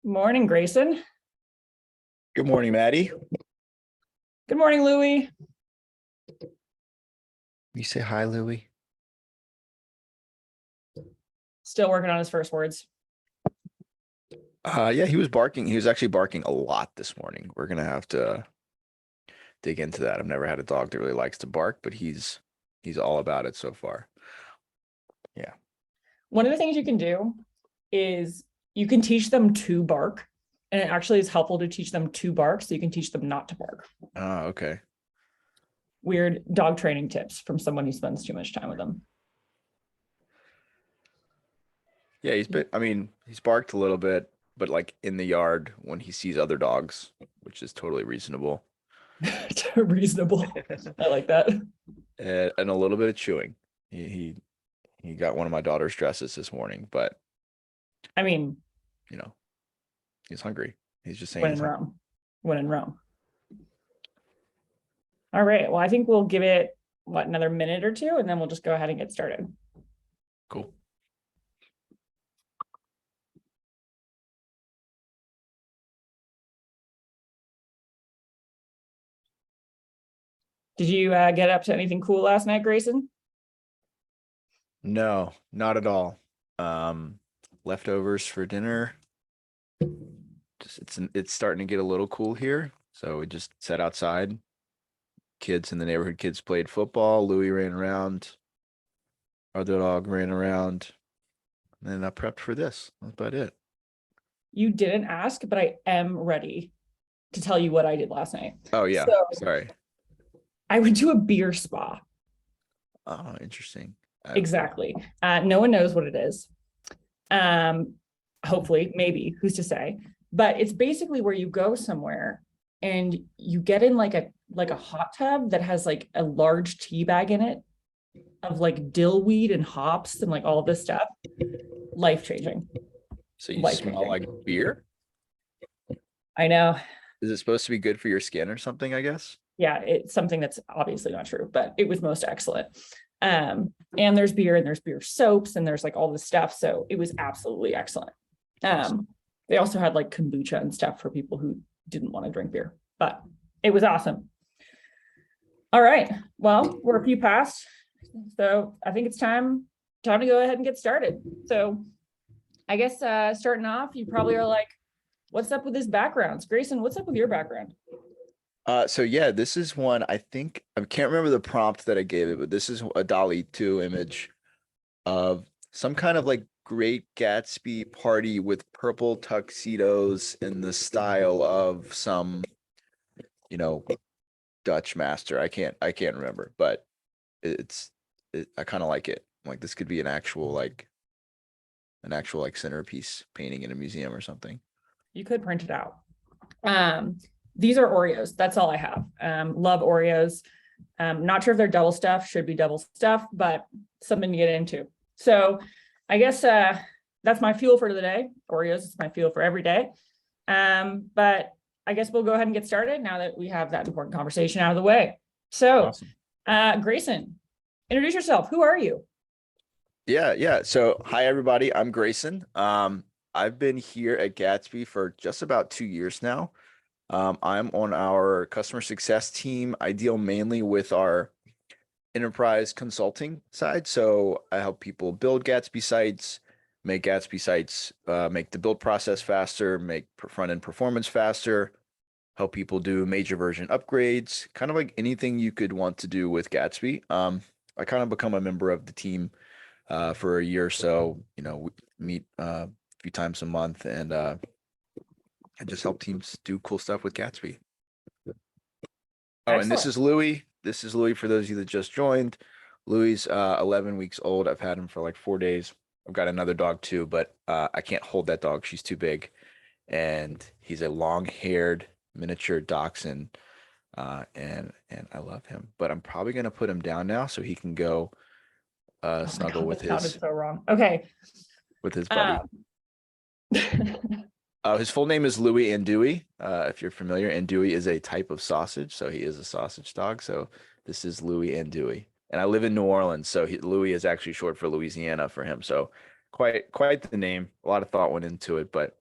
Morning, Grayson. Good morning, Maddie. Good morning, Louie. You say hi, Louie. Still working on his first words. Yeah, he was barking. He was actually barking a lot this morning. We're gonna have to dig into that. I've never had a dog that really likes to bark, but he's all about it so far. Yeah. One of the things you can do is you can teach them to bark, and it actually is helpful to teach them to bark so you can teach them not to bark. Oh, okay. Weird dog training tips from someone who spends too much time with them. Yeah, he's barked a little bit, but like in the yard when he sees other dogs, which is totally reasonable. Reasonable. I like that. And a little bit of chewing. He got one of my daughter's dresses this morning, but I mean, you know, he's hungry. He's just saying when in he's hungry. Rome. When in Rome. All right. Well, I think we'll give it another minute or two, and then we'll just go ahead and get started. Cool. Did you get up to anything cool last night, Grayson? No, not at all. Leftovers for dinner. It's starting to get a little cool here, so we just sat outside. Kids in the neighborhood, kids played football. Louis ran around. Our dog ran around. And then I prepped for this. That's about it. You didn't ask, but I am ready to tell you what I did last night. Oh yeah, So sorry. I went to a beer spa. Oh, interesting. Exactly. No one knows what it is. Hopefully, maybe, who's to say? But it's basically where you go somewhere and you get in like a hot tub that has like a large tea bag in it of like dill weed and hops and like all this stuff. Life changing. So you smell like beer? I know. Is it supposed to be good for your skin or something, I guess? Yeah, it's something that's obviously not true, but it was most excellent. And there's beer and there's beer soaps and there's like all this stuff. So it was absolutely excellent. They also had like kombucha and stuff for people who didn't want to drink beer, but it was awesome. All right. Well, we're a few past. So I think it's time to go ahead and get started. So I guess starting off, you probably are like, what's up with his backgrounds? Grayson, what's up with your background? So yeah, this is one I think I can't remember the prompt that I gave it, but this is a DALL-E 2 image of some kind of like Great Gatsby party with purple tuxedos in the style of some, Dutch master. I can't remember, but I kind of like it. Like this could be an actual like centerpiece painting in a museum or something. You could print it out. These are Oreos. That's all I have. Love Oreos. Not sure if they're double stuffed, should be double stuffed, but something to get into. So I guess that's my fuel for the day. Oreos is my fuel for every day. But I guess we'll go ahead and get started now that we have that important conversation out of the way. So, awesome. Grayson, introduce yourself. Who are you? Yeah. So hi, everybody. I'm Grayson. I've been here at Gatsby for just about 2 years now. I'm on our customer success team. I deal mainly with our enterprise consulting side. So I help people build Gatsby sites, make Gatsby sites, make the build process faster, make front-end performance faster, help people do major version upgrades, kind of like anything you could want to do with Gatsby. I kind of become a member of the team for a year or so. We meet a few times a month and just help teams do cool stuff with Gatsby. Oh, excellent. And this is Louis. This is Louis for those of you that just joined. Louis 11 weeks old. I've had him for like 4 days. I've got another dog too, but I can't hold that dog. She's too big. And he's a long-haired miniature dachshund. And I love him. But I'm probably gonna put him down now so he can go snuggle with his so wrong. Okay. With his buddy. His full name is Louis Andouille. If you're familiar, Andouille is a type of sausage, so he is a sausage dog. So this is Louis Andouille, and I live in New Orleans, so Louis is actually short for Louisiana for him. So quite the name. A lot of thought went into it, but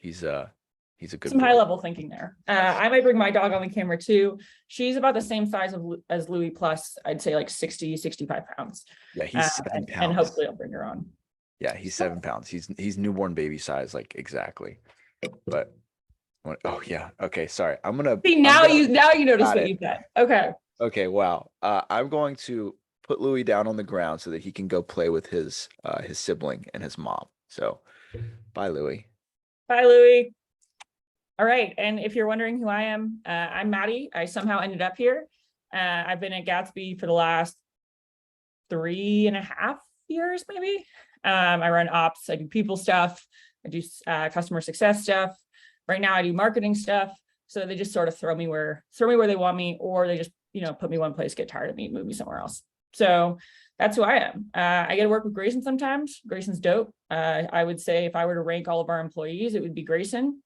He's a good Some high boy. level thinking there. I might bring my dog on the camera too. She's about the same size as Louis, plus I'd say like 60, 65 pounds. Yeah, he's 7 And pounds. hopefully I'll bring her on. Yeah, he's 7 pounds. He's newborn baby size, like exactly. But oh yeah. Okay, sorry. See, I'm now gonna you notice got what it. you said. Okay. Okay, wow. I'm going to put Louis down on the ground so that he can go play with his sibling and his mom. So bye, Louis. Bye, Louis. All right. And if you're wondering who I am, I'm Maddie. I somehow ended up here. I've been at Gatsby for the last 3.5 years, maybe. I run ops, I do people stuff, I do customer success stuff. Right now I do marketing stuff. So they just sort of throw me where they want me, or they just, put me one place, get tired of me, move me somewhere else. So that's who I am. I get to work with Grayson sometimes. Grayson's dope. I would say if I were to rank all of our employees, it would be Grayson.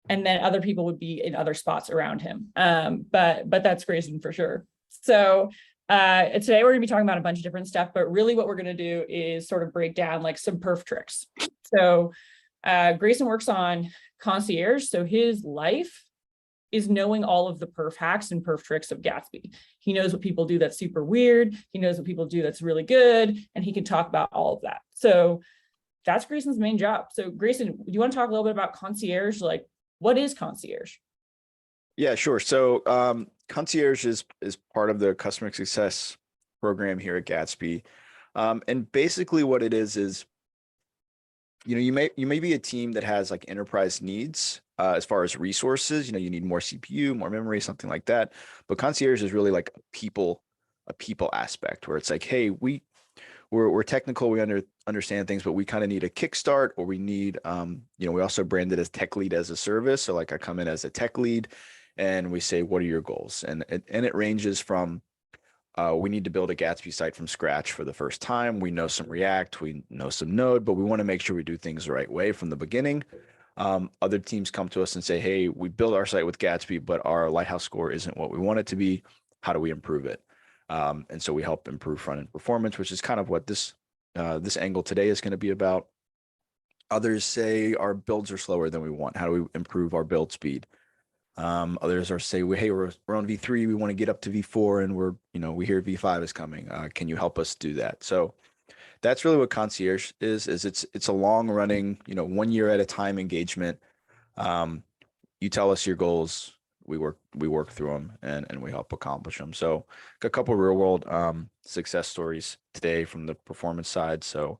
And then other people would be in other spots around him. But that's Grayson for sure. So today we're gonna be talking about a bunch of different stuff, but really what we're gonna do is sort of break down like some perf tricks. So Grayson works on concierge. So his life is knowing all of the perf hacks and perf tricks of Gatsby. He knows what people do that's super weird. He knows what people do that's really good. And he can talk about all of that. So that's Grayson's main job. So Grayson, do you want to talk a little bit about concierge? Like, what is concierge? Yeah, sure. So concierge is part of the customer success program here at Gatsby. And basically what it is you may be a team that has like enterprise needs as far as resources. You need more CPU, more memory, something like that. But concierge is really like a people aspect where it's like, hey, we're technical, we understand things, but we kind of need a kickstart, or we need we also brand it as tech lead as a service. So like I come in as a tech lead and we say, what are your goals? And it ranges from we need to build a Gatsby site from scratch for the first time. We know some React, we know some Node, but we want to make sure we do things the right way from the beginning. Other teams come to us and say, hey, we built our site with Gatsby, but our Lighthouse score isn't what we want it to be. How do we improve it? And so we help improve front-end performance, which is kind of what this angle today is going to be about. Others say our builds are slower than we want. How do we improve our build speed? Others are say, hey, we're on V3, we want to get up to V4, and we hear V5 is coming. Can you help us do that? So that's really what concierge is it's a long running, 1 year at a time engagement. You tell us your goals, we work through them, and we help accomplish them. So got a couple of real world success stories today from the performance side. So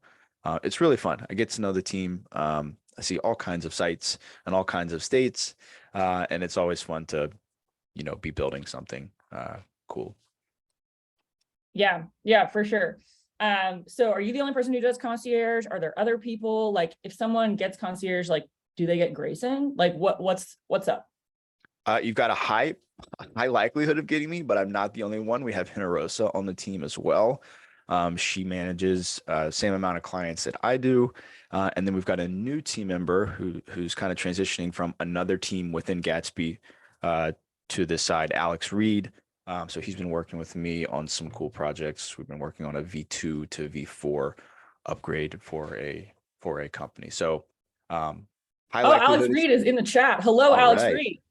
it's really fun. I get to know the team. I see all kinds of sites and all kinds of states, and it's always fun to be building something cool. Yeah, for sure. So are you the only person who does concierge? Are there other people? Like if someone gets concierge, like do they get Grayson? Like what's up? You've got a high likelihood of getting me, but I'm not the only one. We have Hinerosa on the team as well. She manages same amount of clients that I do. And then we've got a new team member who's kind of transitioning from another team within Gatsby to this side, Alex Reed. So he's been working with me on some cool projects. We've been working on a V2 to V4 upgrade for a company. So high Alex likelihood. Reed is in the chat. Hello, All Alex right. Reed.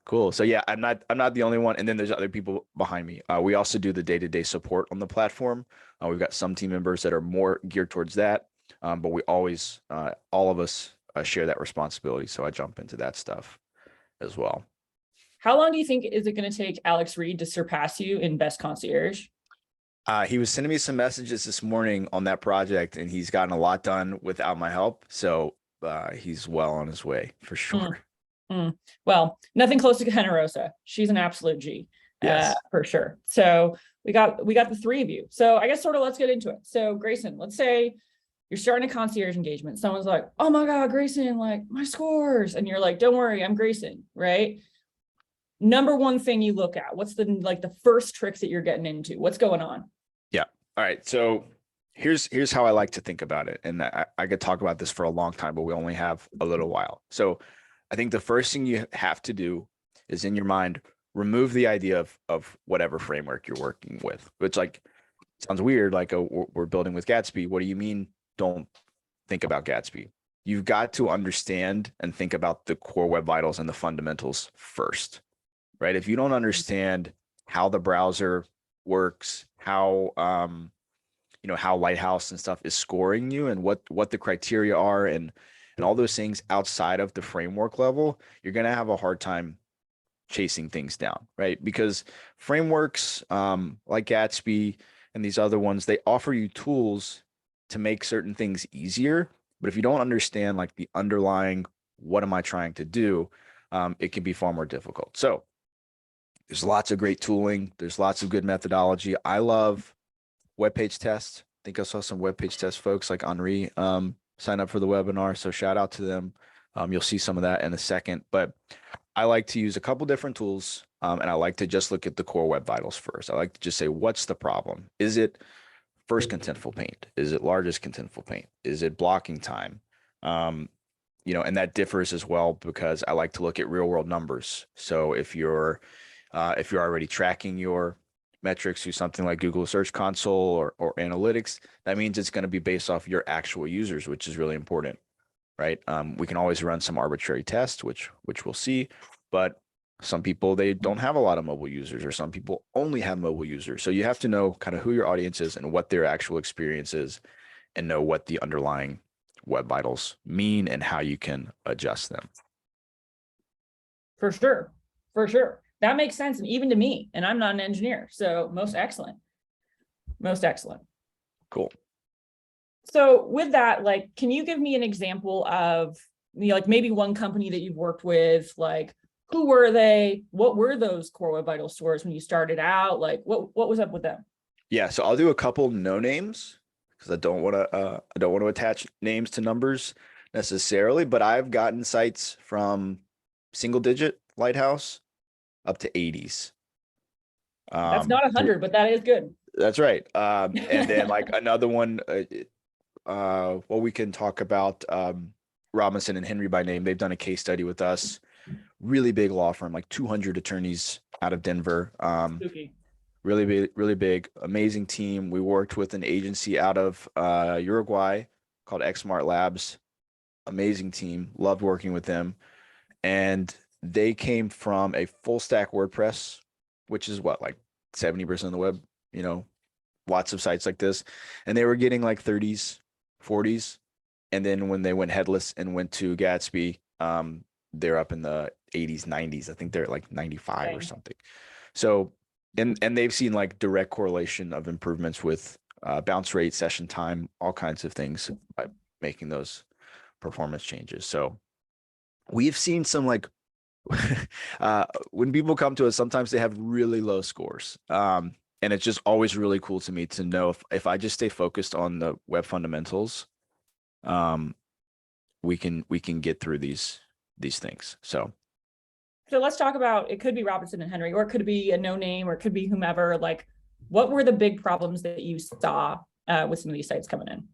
Cool. So yeah, I'm not the only one. And then there's other people behind me. We also do the day-to-day support on the platform. We've got some team members that are more geared towards that. But we always, all of us share that responsibility. So I jump into that stuff as well. How long do you think is it going to take Alex Reed to surpass you in best concierge? He was sending me some messages this morning on that project, and he's gotten a lot done without my help. So he's well on his way for sure. Well, nothing close to Generosa. She's an absolute G, Yes. for sure. So we got the three of you. So I guess sort of let's get into it. So Grayson, let's say you're starting a concierge engagement. Someone's like, oh my God, Grayson, like my scores. And you're like, don't worry, I'm Grayson, right? Number one thing you look at, what's the first tricks that you're getting into? What's going on? Yeah. All right. So here's how I like to think about it. And I could talk about this for a long time, but we only have a little while. So I think the first thing you have to do is in your mind, remove the idea of whatever framework you're working with, which like sounds weird. Like we're building with Gatsby. What do you mean? Don't think about Gatsby. you've got to understand and think about the core web vitals and the fundamentals first, right? If you don't understand how the browser works, how how Lighthouse and stuff is scoring you, and what the criteria are, and all those things outside of the framework level, you're going to have a hard time chasing things down, right? Because frameworks like Gatsby and these other ones, they offer you tools to make certain things easier. But if you don't understand like the underlying, what am I trying to do, it can be far more difficult. So there's lots of great tooling. There's lots of good methodology. I love web page tests. I think I saw some web page test folks like Henri sign up for the webinar. So shout out to them. You'll see some of that in a second. But I like to use a couple different tools, and I like to just look at the core web vitals first. I like to just say, what's the problem? Is it first contentful paint? Is it largest contentful paint? Is it blocking time? And that differs as well because I like to look at real world numbers. So if you're already tracking your metrics through something like Google Search Console or analytics, that means it's going to be based off your actual users, which is really important, right? We can always run some arbitrary tests, which we'll see, but some people, they don't have a lot of mobile users, or some people only have mobile users. So you have to know kind of who your audience is and what their actual experience is, and know what the underlying web vitals mean and how you can adjust them. For sure. For sure. That makes sense. And even to me, and I'm not an engineer. So most excellent. Most excellent. Cool. So with that, like, can you give me an example of, like maybe one company that you've worked with, like who were they? What were those core web vital stores when you started out? Like what was up with them? Yeah. So I'll do a couple no names because I don't want to attach names to numbers necessarily, but I've gotten sites from single digit Lighthouse up to 80s. That's not 100, but that is good. That's right. And then like another one, we can talk about Robinson and Henry by name. They've done a case study with us. Really big law firm, like 200 attorneys out of Denver. Really big, amazing team. We worked with an agency out of Uruguay called Xmart Labs. Amazing team. Loved working with them. And they came from a full stack WordPress, which is what, like 70% of the web, lots of sites like this. And they were getting like 30s, 40s. And then when they went headless and went to Gatsby, they're up in the 80s, 90s. I think they're at like 95 or something. So, and they've seen like direct correlation of improvements with bounce rate, session time, all kinds of things by making those performance changes. So we've seen some like, when people come to us, sometimes they have really low scores. And it's just always really cool to me to know if I just stay focused on the web fundamentals, we can get through these things. So let's talk about, it could be Robinson and Henry, or it could be a no name, or it could be whomever. Like, what were the big problems that you saw with some of these sites coming in?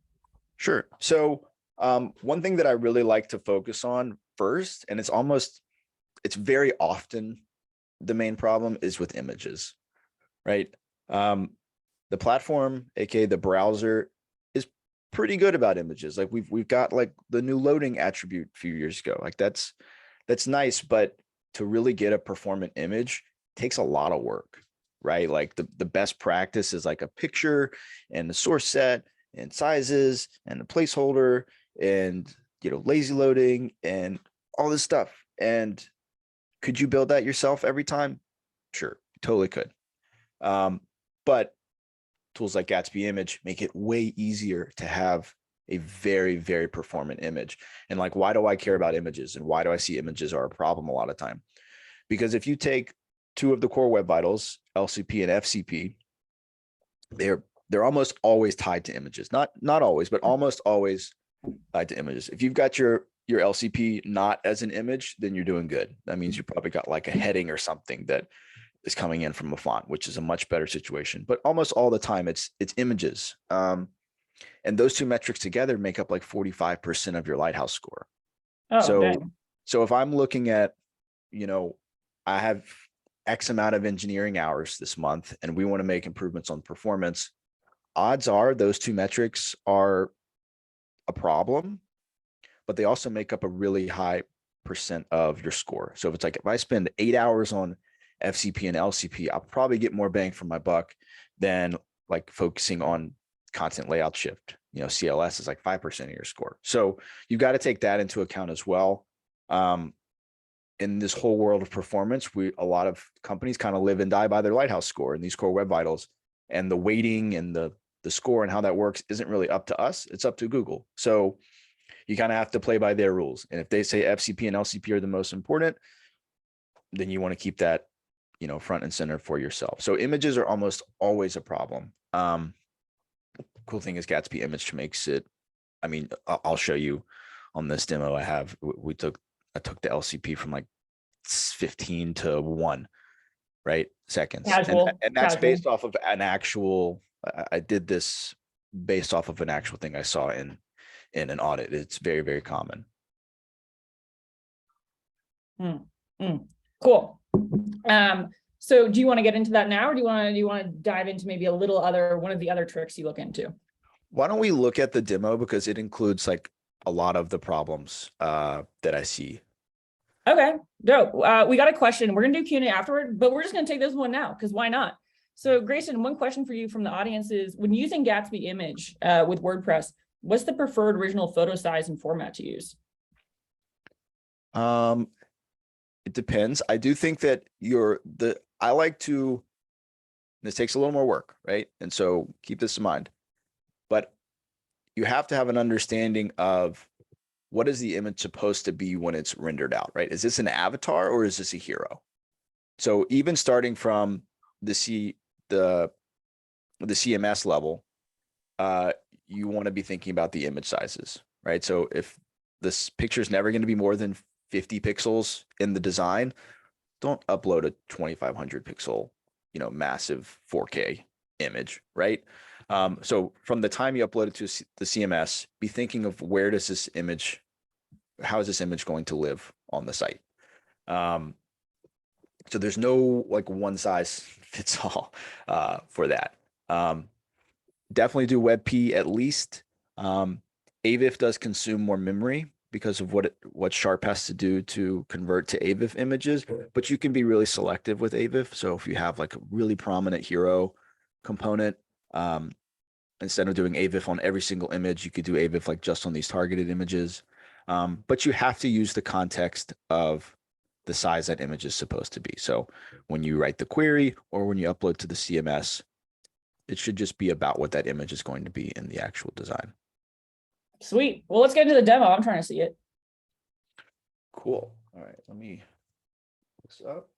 Sure. So one thing that I really like to focus on first, and it's very often the main problem, is with images, right? The platform, aka the browser, is pretty good about images. Like we've got like the new loading attribute a few years ago. Like that's nice, but to really get a performant image takes a lot of work, right? Like the best practice is like a picture and the source set and sizes and the placeholder and lazy loading and all this stuff. And could you build that yourself every time? Sure, totally could. But tools like Gatsby Image make it way easier to have a very, very performant image. And like, why do I care about images? And why do I see images are a problem a lot of time? Because if you take two of the core web vitals, LCP and FCP, they're almost always tied to images. Not always, but almost always tied to images. If you've got your LCP not as an image, then you're doing good. That means you probably got like a heading or something that is coming in from a font, which is a much better situation. But almost all the time it's images. And those two metrics together make up like 45% of your Lighthouse score. So if I'm looking at, I have X amount of engineering hours this month and we want to make improvements on performance, odds are those two metrics are a problem. but they also make up a really high percent of your score. So if it's like, if I spend 8 hours on FCP and LCP, I'll probably get more bang for my buck than like focusing on content layout shift. CLS is like 5% of your score. So you've got to take that into account as well. In this whole world of performance, a lot of companies kind of live and die by their Lighthouse score and these core web vitals, and the weighting and the score and how that works isn't really up to us. It's up to Google. So you kind of have to play by their rules. And if they say FCP and LCP are the most important, then you want to keep that, front and center for yourself. So images are almost always a problem. Cool thing is Gatsby image makes it. I mean, I'll show you on this demo I have. I took the LCP from like 15 to 1, right? Seconds. Casual. And that's based off of an actual, I did this based off of an actual thing I saw in an audit. It's very, very common. Cool. So do you want to get into that now, or do you want to dive into maybe one of the other tricks you look into? Why don't we look at the demo, because it includes like a lot of the problems that I see. Okay, dope. We got a question. We're gonna do Q&A afterward, but we're just gonna take this one now because why not? So Grayson, one question for you from the audience is, when using Gatsby image with WordPress, what's the preferred original photo size and format to use? It depends. I do think that this takes a little more work, right? And so keep this in mind, but you have to have an understanding of what is the image supposed to be when it's rendered out, right? Is this an avatar or is this a hero? So even starting from the CMS level, you want to be thinking about the image sizes, right? So if this picture is never going to be more than 50 pixels in the design, don't upload a 2500 pixel, massive 4K image, right? So from the time you upload it to the CMS, be thinking of how is this image going to live on the site? So there's no like one size fits all for that. Definitely do WebP at least. AVIF does consume more memory because of what Sharp has to do to convert to AVIF images, but you can be really selective with AVIF. So if you have like a really prominent hero component, instead of doing AVIF on every single image, you could do AVIF like just on these targeted images. But you have to use the context of the size that image is supposed to be. So when you write the query or when you upload to the CMS, it should just be about what that image is going to be in the actual design. Sweet. Well, let's get into the demo. I'm trying to see it. Cool. All right, let me look this up.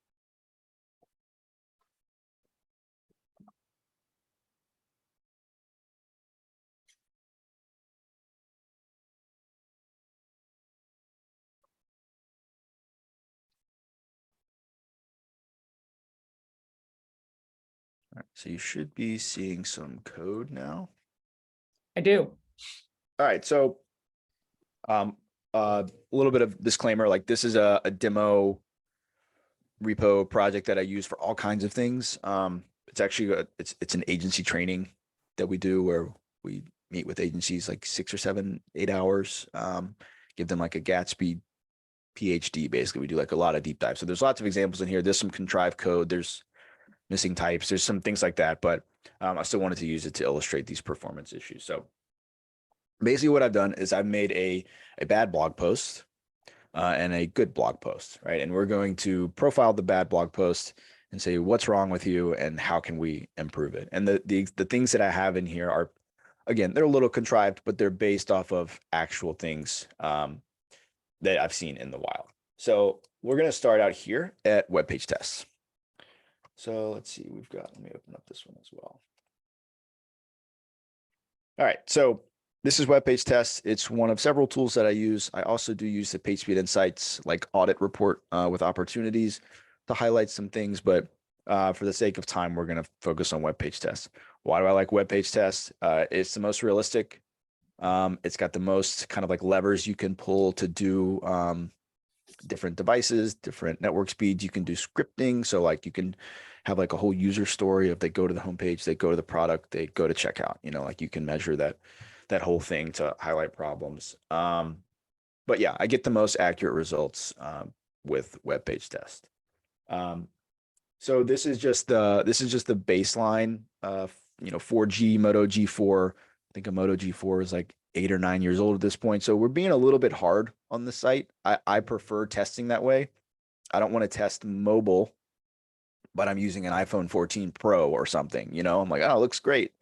All right, so you should be seeing some code now. I do. All right, so a little bit of disclaimer, like this is a demo repo project that I use for all kinds of things. It's actually it's an agency training that we do where we meet with agencies like 6 or 7, 8 hours, give them like a Gatsby PhD. Basically, we do like a lot of deep dives. So there's lots of examples in here. There's some contrived code. There's missing types. There's some things like that, but I still wanted to use it to illustrate these performance issues. So basically what I've done is I've made a bad blog post and a good blog post, right? And we're going to profile the bad blog post and say, what's wrong with you and how can we improve it? And the things that I have in here are, again, they're a little contrived, but they're based off of actual things that I've seen in the wild. So we're going to start out here at web page tests. So let's see, let me open up this one as well. All right, so this is web page tests. It's one of several tools that I use. I also do use the PageSpeed Insights like audit report with opportunities to highlight some things, but for the sake of time, we're going to focus on web page tests. Why do I like web page tests? It's the most realistic. It's got the most kind of like levers you can pull to do different devices, different network speeds. You can do scripting. So like you can have like a whole user story of they go to the homepage, they go to the product, they go to checkout, like you can measure that whole thing to highlight problems. but yeah, I get the most accurate results with web page test. So this is just the baseline. 4G Moto G4. I think a Moto G4 is like 8 or 9 years old at this point. So we're being a little bit hard on the site. I prefer testing that way. I don't want to test mobile, but I'm using an iPhone 14 Pro or something. I'm like, oh, it looks great.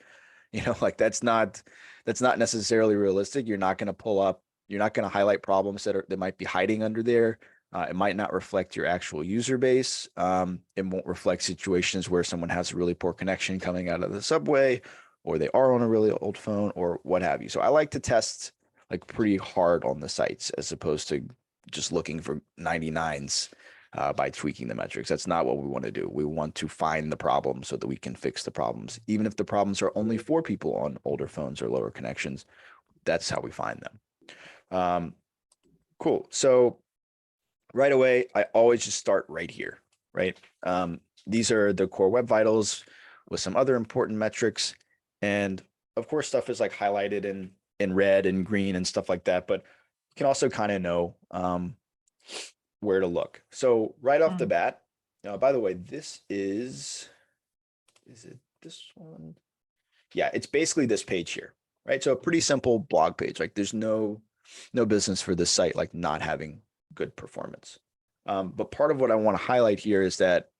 Like that's not necessarily realistic. You're not going to highlight problems that might be hiding under there. It might not reflect your actual user base. It won't reflect situations where someone has a really poor connection coming out of the subway, or they are on a really old phone, or what have you. So I like to test like pretty hard on the sites as opposed to just looking for 99s by tweaking the metrics. That's not what we want to do. We want to find the problem so that we can fix the problems. Even if the problems are only for people on older phones or lower connections, that's how we find them. Cool. So right away, I always just start right here, right? These are the core web vitals with some other important metrics. And of course, stuff is like highlighted in red and green and stuff like that, but you can also kind of know where to look. So right off the bat, by the way, this is it this one? Yeah, it's basically this page here, right? So a pretty simple blog page. Like there's no business for this site like not having good performance. But part of what I want to highlight here is that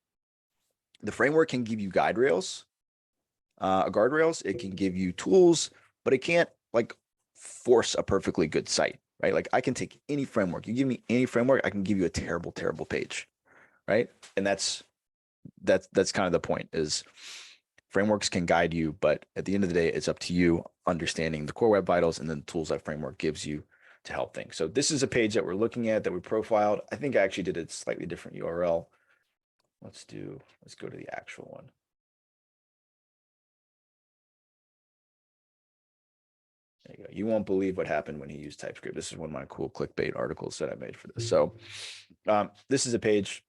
the framework can give you guardrails. It can give you tools, but it can't like force a perfectly good site, right? Like I can take any framework. You give me any framework, I can give you a terrible, terrible page, right? And that's kind of the point is frameworks can guide you, but at the end of the day, it's up to you understanding the core web vitals and then the tools that framework gives you to help things. So this is a page that we're looking at that we profiled. I think I actually did a slightly different URL. Let's go to the actual one. There you go. You won't believe what happened when he used TypeScript. This is one of my cool clickbait articles that I made for this. So this is a page.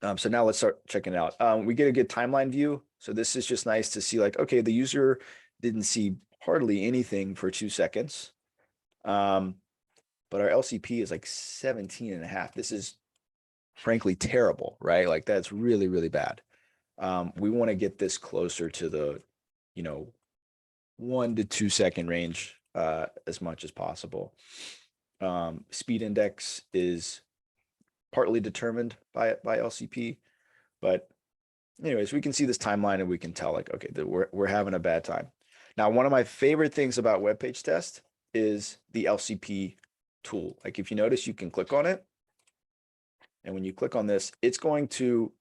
So now let's start checking it out. We get a good timeline view. So this is just nice to see like, okay, the user didn't see hardly anything for 2 seconds. But our LCP is like 17 and a half. This is frankly terrible, right? Like that's really, really bad. We want to get this closer to the, 1 to 2 second range as much as possible. Speed index is partly determined by LCP, but anyways, we can see this timeline and we can tell like, okay, we're having a bad time. Now, one of my favorite things about web page test is the LCP tool. Like if you notice, you can click on it. And when you click on this, it's going to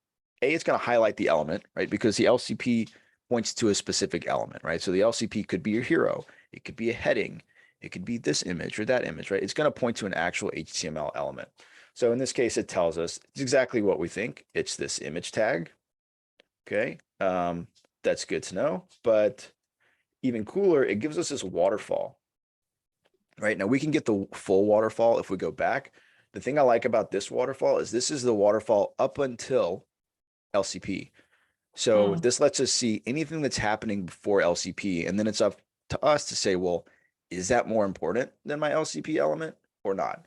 highlight the element, right? Because the LCP points to a specific element, right? So the LCP could be your hero. It could be a heading. It could be this image or that image, right? It's going to point to an actual HTML element. So in this case, it tells us it's exactly what we think. It's this image tag. Okay. That's good to know. But even cooler, it gives us this waterfall. Right now, we can get the full waterfall if we go back. The thing I like about this waterfall is this is the waterfall up until LCP. So this lets us see anything that's happening before LCP. And then it's up to us to say, well, is that more important than my LCP element or not?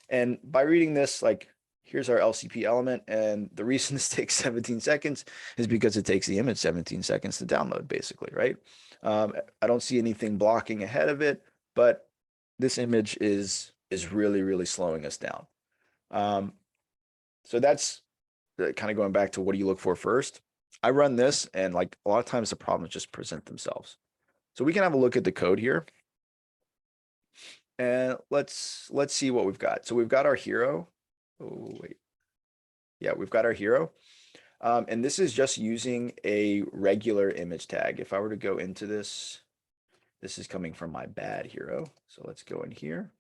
And by reading this, like, here's our LCP element. And the reason this takes 17 seconds is because it takes the image 17 seconds to download, basically, right? I don't see anything blocking ahead of it, but this image is really, really slowing us down. So that's kind of going back to what do you look for first? I run this and like a lot of times the problems just present themselves. So we can have a look at the code here. And let's see what we've got. So we've got our hero. Oh, wait. Yeah, we've got our hero. And this is just using a regular image tag. If I were to go into this, this is coming from my bad hero. So let's go in here.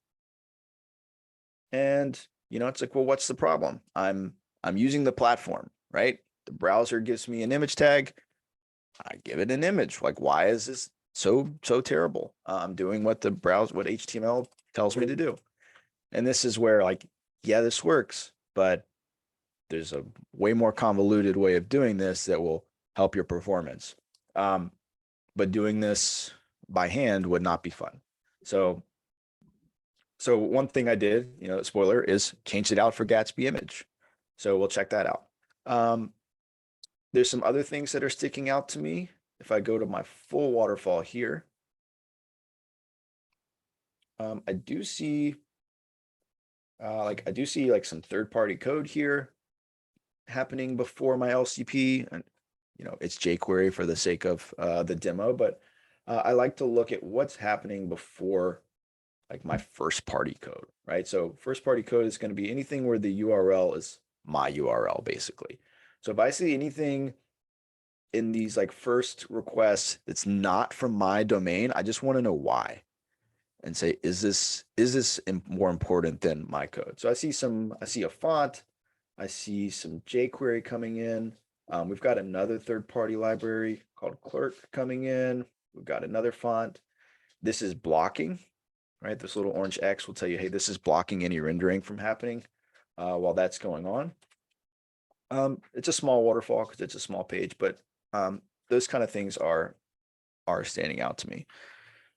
And, it's like, well, what's the problem? I'm using the platform, right? The browser gives me an image tag. I give it an image. Like, why is this so terrible? I'm doing what what HTML tells me to do. And this is where like, yeah, this works, but there's a way more convoluted way of doing this that will help your performance. But doing this by hand would not be fun. So So one thing I did, spoiler, is changed it out for Gatsby image. So we'll check that out. There's some other things that are sticking out to me. If I go to my full waterfall here, I do see like some third-party code here happening before my LCP, and it's jQuery for the sake of the demo, but I like to look at what's happening before like my first party code, right? So first party code is going to be anything where the URL is my URL basically. So if I see anything in these like first requests that's not from my domain, I just want to know why and say, is this more important than my code? So I see a font, I see some jQuery coming in. We've got another third-party library called Clerk coming in. We've got another font. This is blocking, right? This little orange X will tell you, hey, this is blocking any rendering from happening while that's going on. It's a small waterfall because it's a small page, but those kind of things are standing out to me.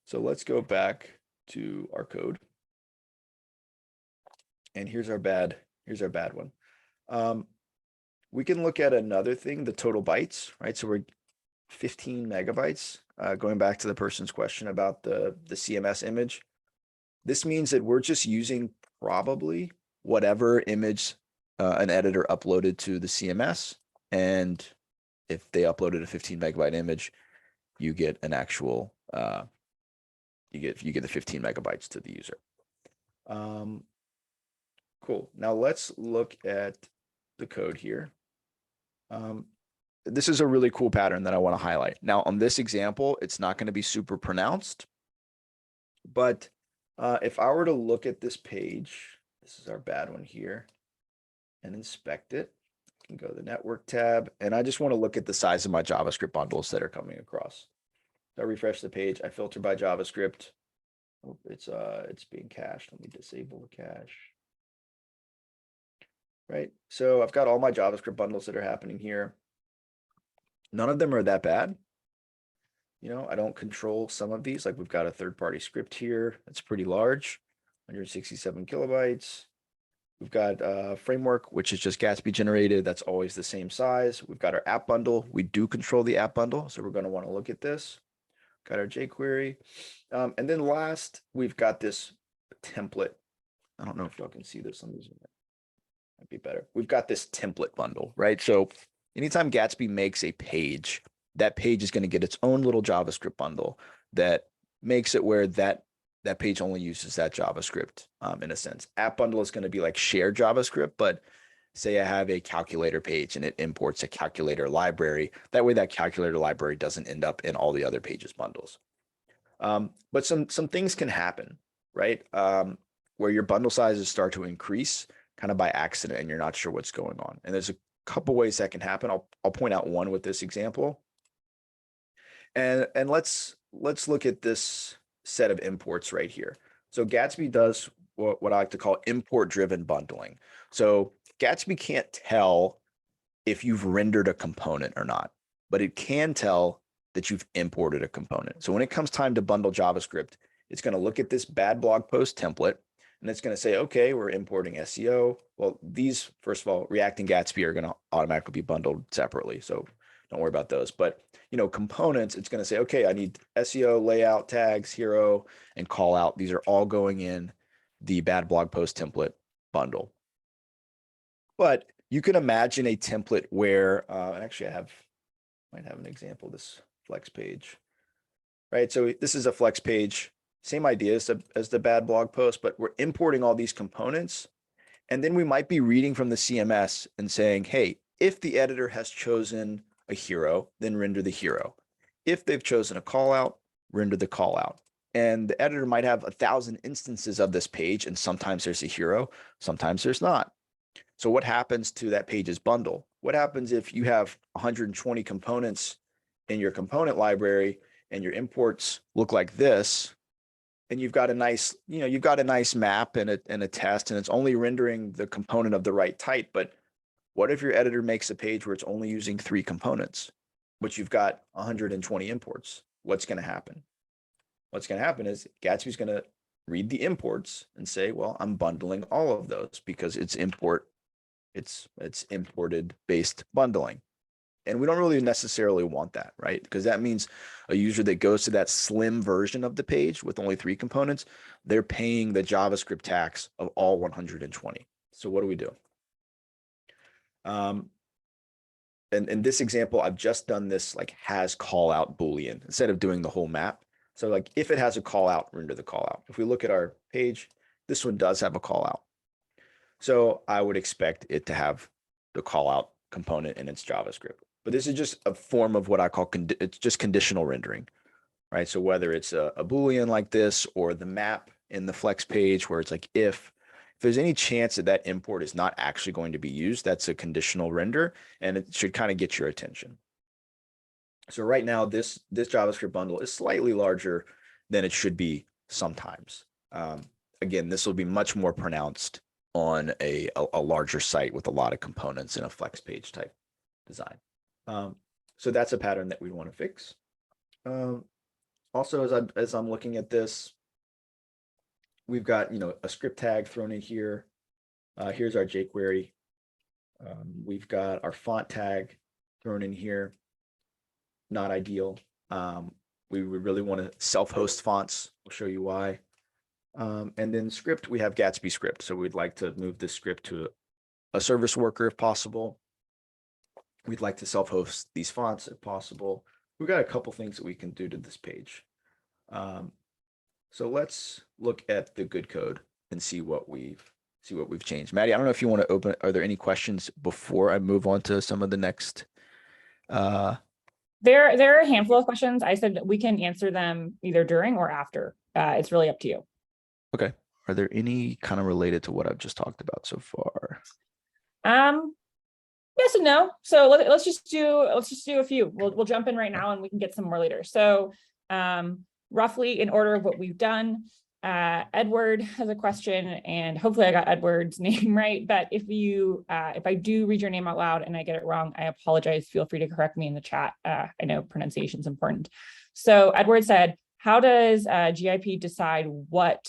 So let's go back to our code. And here's our bad one. We can look at another thing, the total bytes, right? So we're 15 megabytes, going back to the person's question about the CMS image. This means that we're just using probably whatever image an editor uploaded to the CMS. And if they uploaded a 15 megabyte image, you get an actual, you get the 15 megabytes to the user. Cool. Now let's look at the code here. This is a really cool pattern that I want to highlight. Now on this example, it's not going to be super pronounced, but if I were to look at this page, this is our bad one here, and inspect it, I can go to the network tab, and I just want to look at the size of my JavaScript bundles that are coming across. So I refresh the page, I filter by JavaScript. Oh, it's being cached. Let me disable the cache. Right, so I've got all my JavaScript bundles that are happening here. None of them are that bad. I don't control some of these. Like we've got a third-party script here that's pretty large, 167 kilobytes. We've got a framework, which is just Gatsby generated. That's always the same size. We've got our app bundle. We do control the app bundle, so we're going to want to look at this. Got our jQuery. And then last, we've got this template. I don't know if y'all can see this. Let me zoom in. Might be better. We've got this template bundle, right? So anytime Gatsby makes a page, that page is going to get its own little JavaScript bundle that makes it where that page only uses that JavaScript in a sense. App bundle is going to be like shared JavaScript, but say I have a calculator page and it imports a calculator library. That way that calculator library doesn't end up in all the other pages bundles. But some things can happen, right? Where your bundle sizes start to increase kind of by accident and you're not sure what's going on. And there's a couple ways that can happen. I'll point out one with this example. And let's look at this set of imports right here. So Gatsby does what I like to call import-driven bundling. So Gatsby can't tell if you've rendered a component or not, but it can tell that you've imported a component. So when it comes time to bundle JavaScript, it's going to look at this bad blog post template, and it's going to say, okay, we're importing SEO. Well, these, first of all, React and Gatsby are going to automatically be bundled separately. So don't worry about those. But, components, it's going to say, okay, I need SEO, layout, tags, hero, and call out. These are all going in the bad blog post template bundle. But you can imagine a template where, actually might have an example of this flex page, right? So this is a flex page. Same idea as the bad blog post, but we're importing all these components. And then we might be reading from the CMS and saying, hey, if the editor has chosen a hero, then render the hero. If they've chosen a callout, render the callout. And the editor might have 1,000 instances of this page, and sometimes there's a hero, sometimes there's not. So what happens to that page's bundle? What happens if you have 120 components in your component library and your imports look like this? And you've got a nice, you've got a nice map and a test, and it's only rendering the component of the right type. But what if your editor makes a page where it's only using 3 components, but you've got 120 imports? What's going to happen? What's going to happen is Gatsby's going to read the imports and say, well, I'm bundling all of those because it's imported based bundling. And we don't really necessarily want that, right? Because that means a user that goes to that slim version of the page with only 3 components, they're paying the JavaScript tax of all 120. So what do we do? And in this example, I've just done this like has call out Boolean instead of doing the whole map. So like if it has a call out, render the call out. If we look at our page, this one does have a call out. So I would expect it to have the call out component in its JavaScript. But this is just a form of what I call, it's just conditional rendering, right? So whether it's a Boolean like this or the map in the flex page where it's like if there's any chance that that import is not actually going to be used, that's a conditional render, and it should kind of get your attention. So right now, this JavaScript bundle is slightly larger than it should be sometimes. Again, this will be much more pronounced on a larger site with a lot of components in a flex page type design. So that's a pattern that we want to fix. Also, as I'm looking at this, we've got a script tag thrown in here. Here's our jQuery. We've got our font tag thrown in here. Not ideal. We would really want to self-host fonts. We'll show you why. And then script, we have Gatsby Script. So we'd like to move this script to a service worker if possible. We'd like to self-host these fonts if possible. We've got a couple things that we can do to this page. So let's look at the good code and see what we've changed. Maddie, I don't know if you want to open. Are there any questions before I move on to some of the next? There are a handful of questions. I said we can answer them either during or after. It's really up to you. Okay. Are there any kind of related to what I've just talked about so far? Yes and no. So let's just do a few. We'll jump in right now and we can get some more later. So roughly in order of what we've done, Edward has a question, and hopefully I got Edward's name right. But if I do read your name out loud and I get it wrong, I apologize. Feel free to correct me in the chat. I know pronunciation is important. So Edward said, how does GIP decide what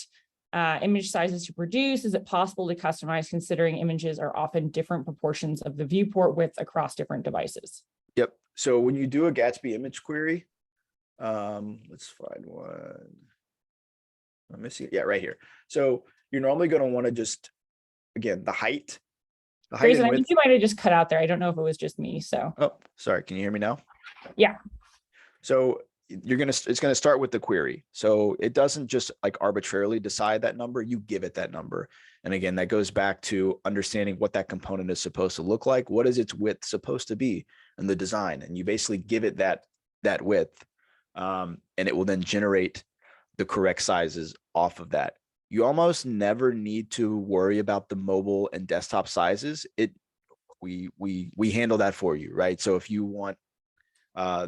image sizes to produce? Is it possible to customize considering images are often different proportions of the viewport width across different devices? Yep. So when you do a Gatsby image query, let's find one. I'm missing it. Yeah, right here. So you're normally going to want to just, again, the height. Grayson, I think you might have just cut out there. I don't know if it was just me. So. Oh, sorry. Can you hear me now? Yeah. So it's going to start with the query. So it doesn't just like arbitrarily decide that number. You give it that number. And again, that goes back to understanding what that component is supposed to look like. What is its width supposed to be in the design? And you basically give it that width, and it will then generate the correct sizes off of that. You almost never need to worry about the mobile and desktop sizes. We handle that for you, right? So if you want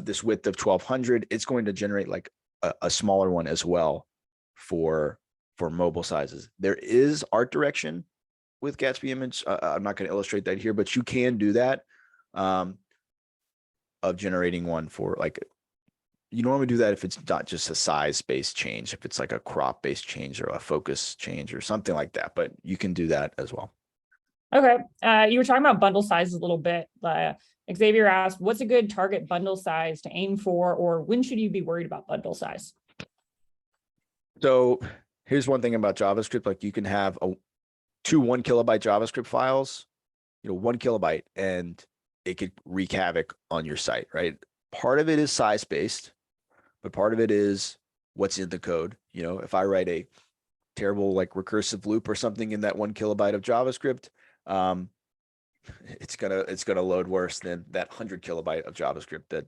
this width of 1200, it's going to generate like a smaller one as well for mobile sizes. There is art direction with Gatsby image. I'm not going to illustrate that here, but you can do that of generating one for like, you normally do that if it's not just a size-based change, if it's like a crop-based change or a focus change or something like that, but you can do that as well. Okay. You were talking about bundle sizes a little bit. Xavier asked, what's a good target bundle size to aim for, or when should you be worried about bundle size? So here's one thing about JavaScript, like you can have two 1 kilobyte JavaScript files, 1 kilobyte, and it could wreak havoc on your site, right? Part of it is size-based, but part of it is what's in the code. If I write a terrible like recursive loop or something in that 1 kilobyte of JavaScript, it's gonna load worse than that 100 kilobyte of JavaScript that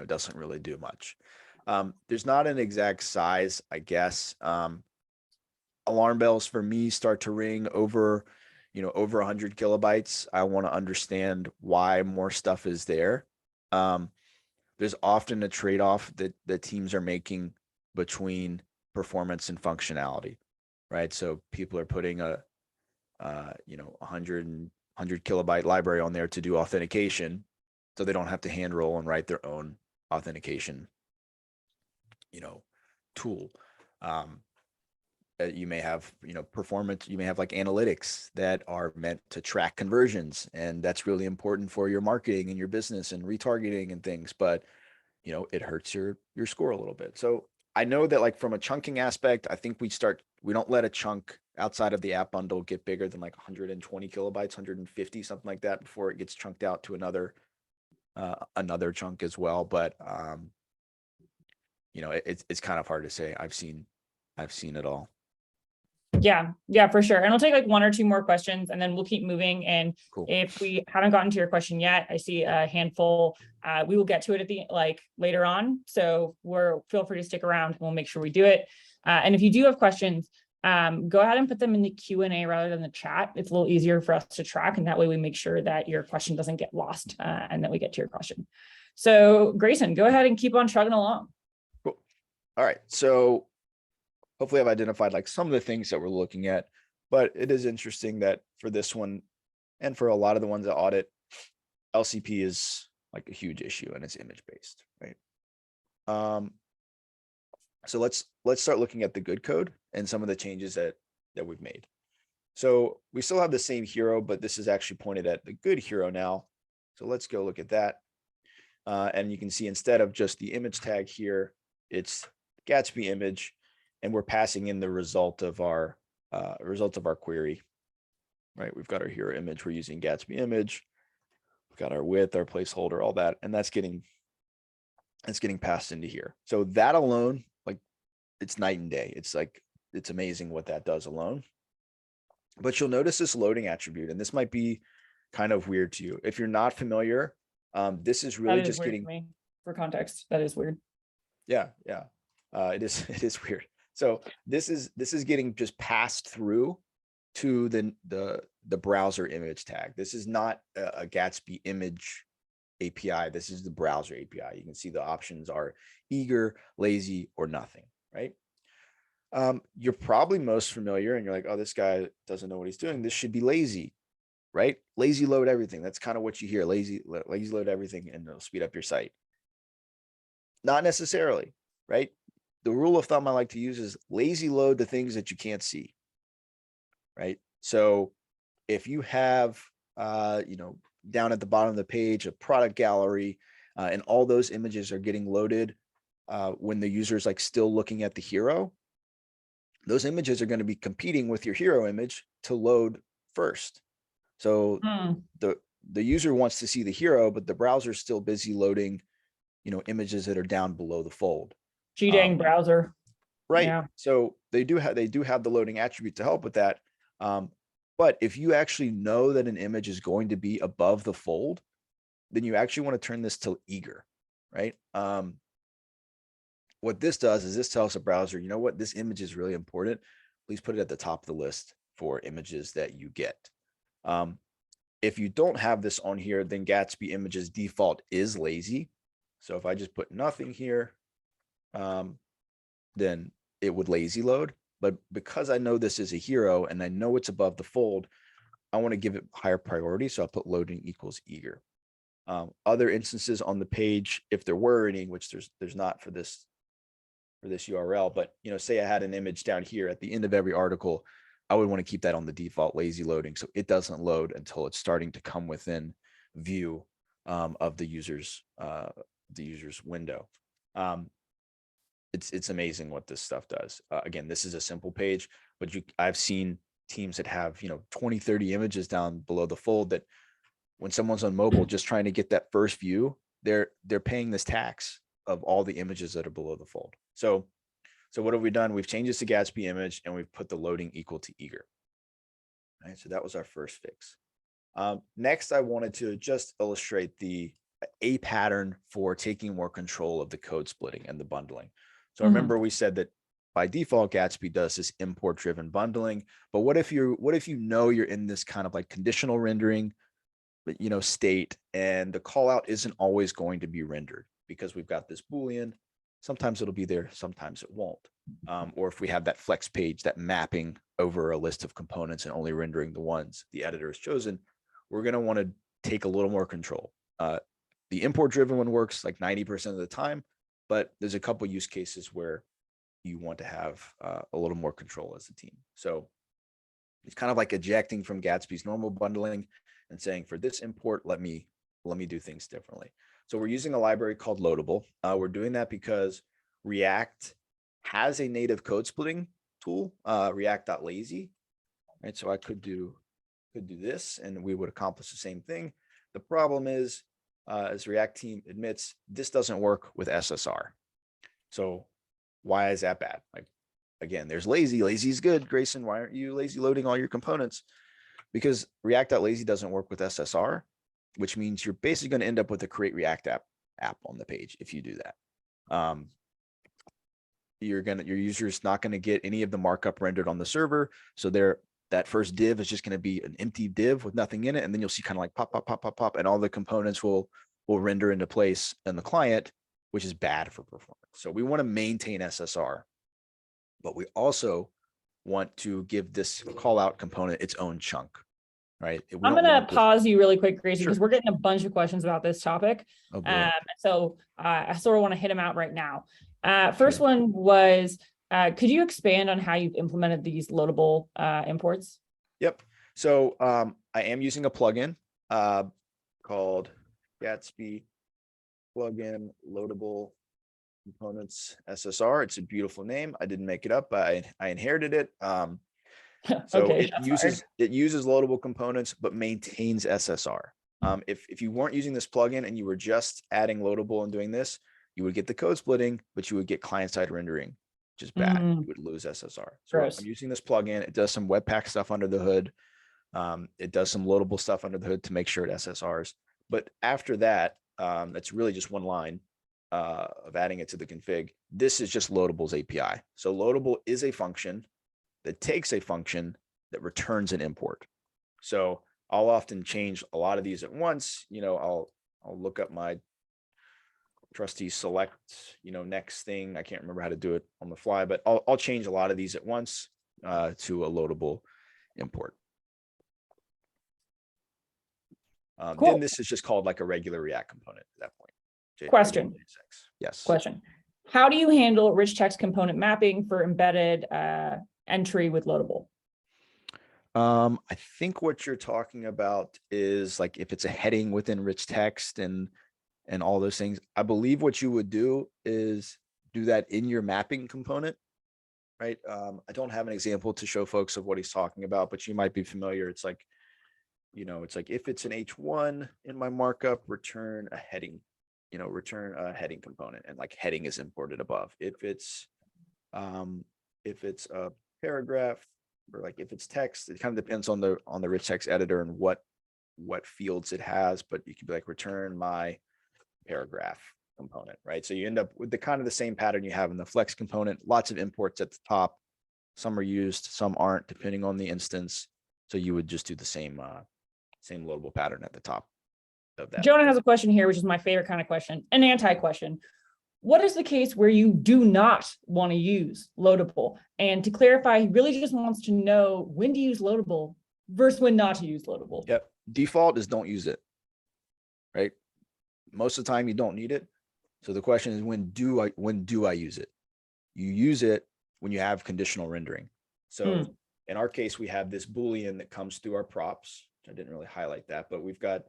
doesn't really do much. There's not an exact size, I guess. Alarm bells for me start to ring over 100 kilobytes. I want to understand why more stuff is there. There's often a trade-off that the teams are making between performance and functionality, right? So people are putting a 100 kilobyte library on there to do authentication, so they don't have to hand roll and write their own authentication tool. You may have, performance, you may have like analytics that are meant to track conversions. And that's really important for your marketing and your business and retargeting and things. But, it hurts your score a little bit. So I know that like from a chunking aspect, I think we don't let a chunk outside of the app bundle get bigger than like 120 kilobytes, 150, something like that before it gets chunked out to another chunk as well. But, it's kind of hard to say. I've seen it all. Yeah, for sure. And we'll take like one or two more questions and then we'll keep moving. And Cool. if we haven't gotten to your question yet, I see a handful. We will get to it at the later on. So feel free to stick around and we'll make sure we do it. And if you do have questions, go ahead and put them in the Q&A rather than the chat. It's a little easier for us to track. And that way we make sure that your question doesn't get lost and that we get to your question. So Grayson, go ahead and keep on chugging along. Cool. All right. So hopefully I've identified like some of the things that we're looking at, but it is interesting that for this one and for a lot of the ones that audit, LCP is like a huge issue and it's image based, right? So let's start looking at the good code and some of the changes that we've made. So we still have the same hero, but this is actually pointed at the good hero now. So let's go look at that. And you can see instead of just the image tag here, it's Gatsby image. And we're passing in the result of our query, right? We've got our hero image. We're using Gatsby image. We've got our width, our placeholder, all that, and that's getting passed into here. So that alone, like, it's night and day. It's amazing what that does alone. But you'll notice this loading attribute, and this might be kind of weird to you if you're not familiar. This is really just getting, for context. That is weird. Yeah. It is weird. So this is getting just passed through to the browser image tag. This is not a Gatsby image API. This is the browser API. You can see the options are eager, lazy, or nothing, right? You're probably most familiar and you're like, oh, this guy doesn't know what he's doing. This should be lazy, right? Lazy load everything. That's kind of what you hear. Lazy load everything and it'll speed up your site. Not necessarily, right? The rule of thumb I like to use is lazy load the things that you can't see, right? So if you have, down at the bottom of the page, a product gallery, and all those images are getting loaded when the user is like still looking at the hero, those images are going to be competing with your hero image to load first. So the user wants to see the hero, but the browser is still busy loading, images that are down below the fold. Dang browser. Right. Yeah. So they do have the loading attribute to help with that. But if you actually know that an image is going to be above the fold, then you actually want to turn this to eager, right? What this does is this tells the browser, you know what, this image is really important. Please put it at the top of the list for images that you get. If you don't have this on here, then Gatsby images default is lazy. So if I just put nothing here, then it would lazy load. But because I know this is a hero and I know it's above the fold, I want to give it higher priority. So I'll put loading equals eager. Other instances on the page, if there were any, which there's not for this URL, but say I had an image down here at the end of every article, I would want to keep that on the default lazy loading. So it doesn't load until it's starting to come within view of the user's window. It's amazing what this stuff does. Again, this is a simple page, but I've seen teams that have 20, 30 images down below the fold that when someone's on mobile just trying to get that first view, they're paying this tax of all the images that are below the fold. So what have we done? We've changed this to Gatsby image and we've put the loading equal to eager. All right, so that was our first fix. Next, I wanted to just illustrate a pattern for taking more control of the code splitting and the bundling. So remember we said that by default, Gatsby does this import driven bundling, but what if you're in this kind of like conditional rendering, state, and the call out isn't always going to be rendered because we've got this Boolean. Sometimes it'll be there, sometimes it won't. Or if we have that flex page, that mapping over a list of components and only rendering the ones the editor has chosen, we're going to want to take a little more control. The import driven one works like 90% of the time, but there's a couple use cases where you want to have a little more control as a team. So it's kind of like ejecting from Gatsby's normal bundling and saying, for this import, let me do things differently. So we're using a library called Loadable. We're doing that because React has a native code splitting tool, react.lazy, right? So I could do this and we would accomplish the same thing. The problem is, as React team admits, this doesn't work with SSR. So why is that bad? Like, again, there's lazy. Lazy is good. Grayson, why aren't you lazy loading all your components? Because React.lazy doesn't work with SSR, which means you're basically going to end up with a create React app on the page if you do that. Your user's not going to get any of the markup rendered on the server. So that first div is just going to be an empty div with nothing in it. And then you'll see kind of like pop, pop, pop, pop, pop, and all the components will render into place in the client, which is bad for performance. So we want to maintain SSR, but we also want to give this call out component its own chunk, right? I'm going to pause you really quick, Grayson, because Sure. we're getting a bunch of questions about this topic. Oh, boy. So I sort of want to hit them out right now. First one was, could you expand on how you've implemented these loadable imports? Yep. So I am using a plugin called Gatsby plugin loadable components SSR. It's a beautiful name. I didn't make it up, but I inherited it. So Okay, it uses loadable components, but maintains SSR. If you weren't using this plugin and you were just adding loadable and doing this, you would get the code splitting, but you would get client-side rendering, which is bad. You would lose SSR. So I'm using this plugin. It does some Webpack stuff under the hood. It does some loadable stuff under the hood to make sure it SSRs. But after that, that's really just one line of adding it to the config. This is just Loadable's API. So Loadable is a function that takes a function that returns an import. So I'll often change a lot of these at once. I'll look up my trustee select, next thing. I can't remember how to do it on the fly, but I'll change a lot of these at once to a loadable import. Cool. Then this is just called like a regular React component at that point. Question. Yes. Question. How do you handle rich text component mapping for embedded entry with loadable? I think what you're talking about is like if it's a heading within rich text and all those things. I believe what you would do is do that in your mapping component, right? I don't have an example to show folks of what he's talking about, but you might be familiar. It's like, it's like if it's an H1 in my markup, return a heading, return a heading component, and like heading is imported above. If it's a paragraph, or like if it's text, it kind of depends on the rich text editor and what fields it has, but you could be like return my paragraph component, right? So you end up with the kind of the same pattern you have in the flex component, lots of imports at the top. Some are used, some aren't, depending on the instance. So you would just do the same loadable pattern at the top of that. Jonah has a question here, which is my favorite kind of question, an anti-question. What is the case where you do not want to use loadable? And to clarify, he really just wants to know when to use loadable versus when not to use loadable. Yep. Default is don't use it, right? Most of the time you don't need it. So the question is, when do I use it? You use it when you have conditional rendering. So in our case, we have this Boolean that comes through our props. I didn't really highlight that, but we've got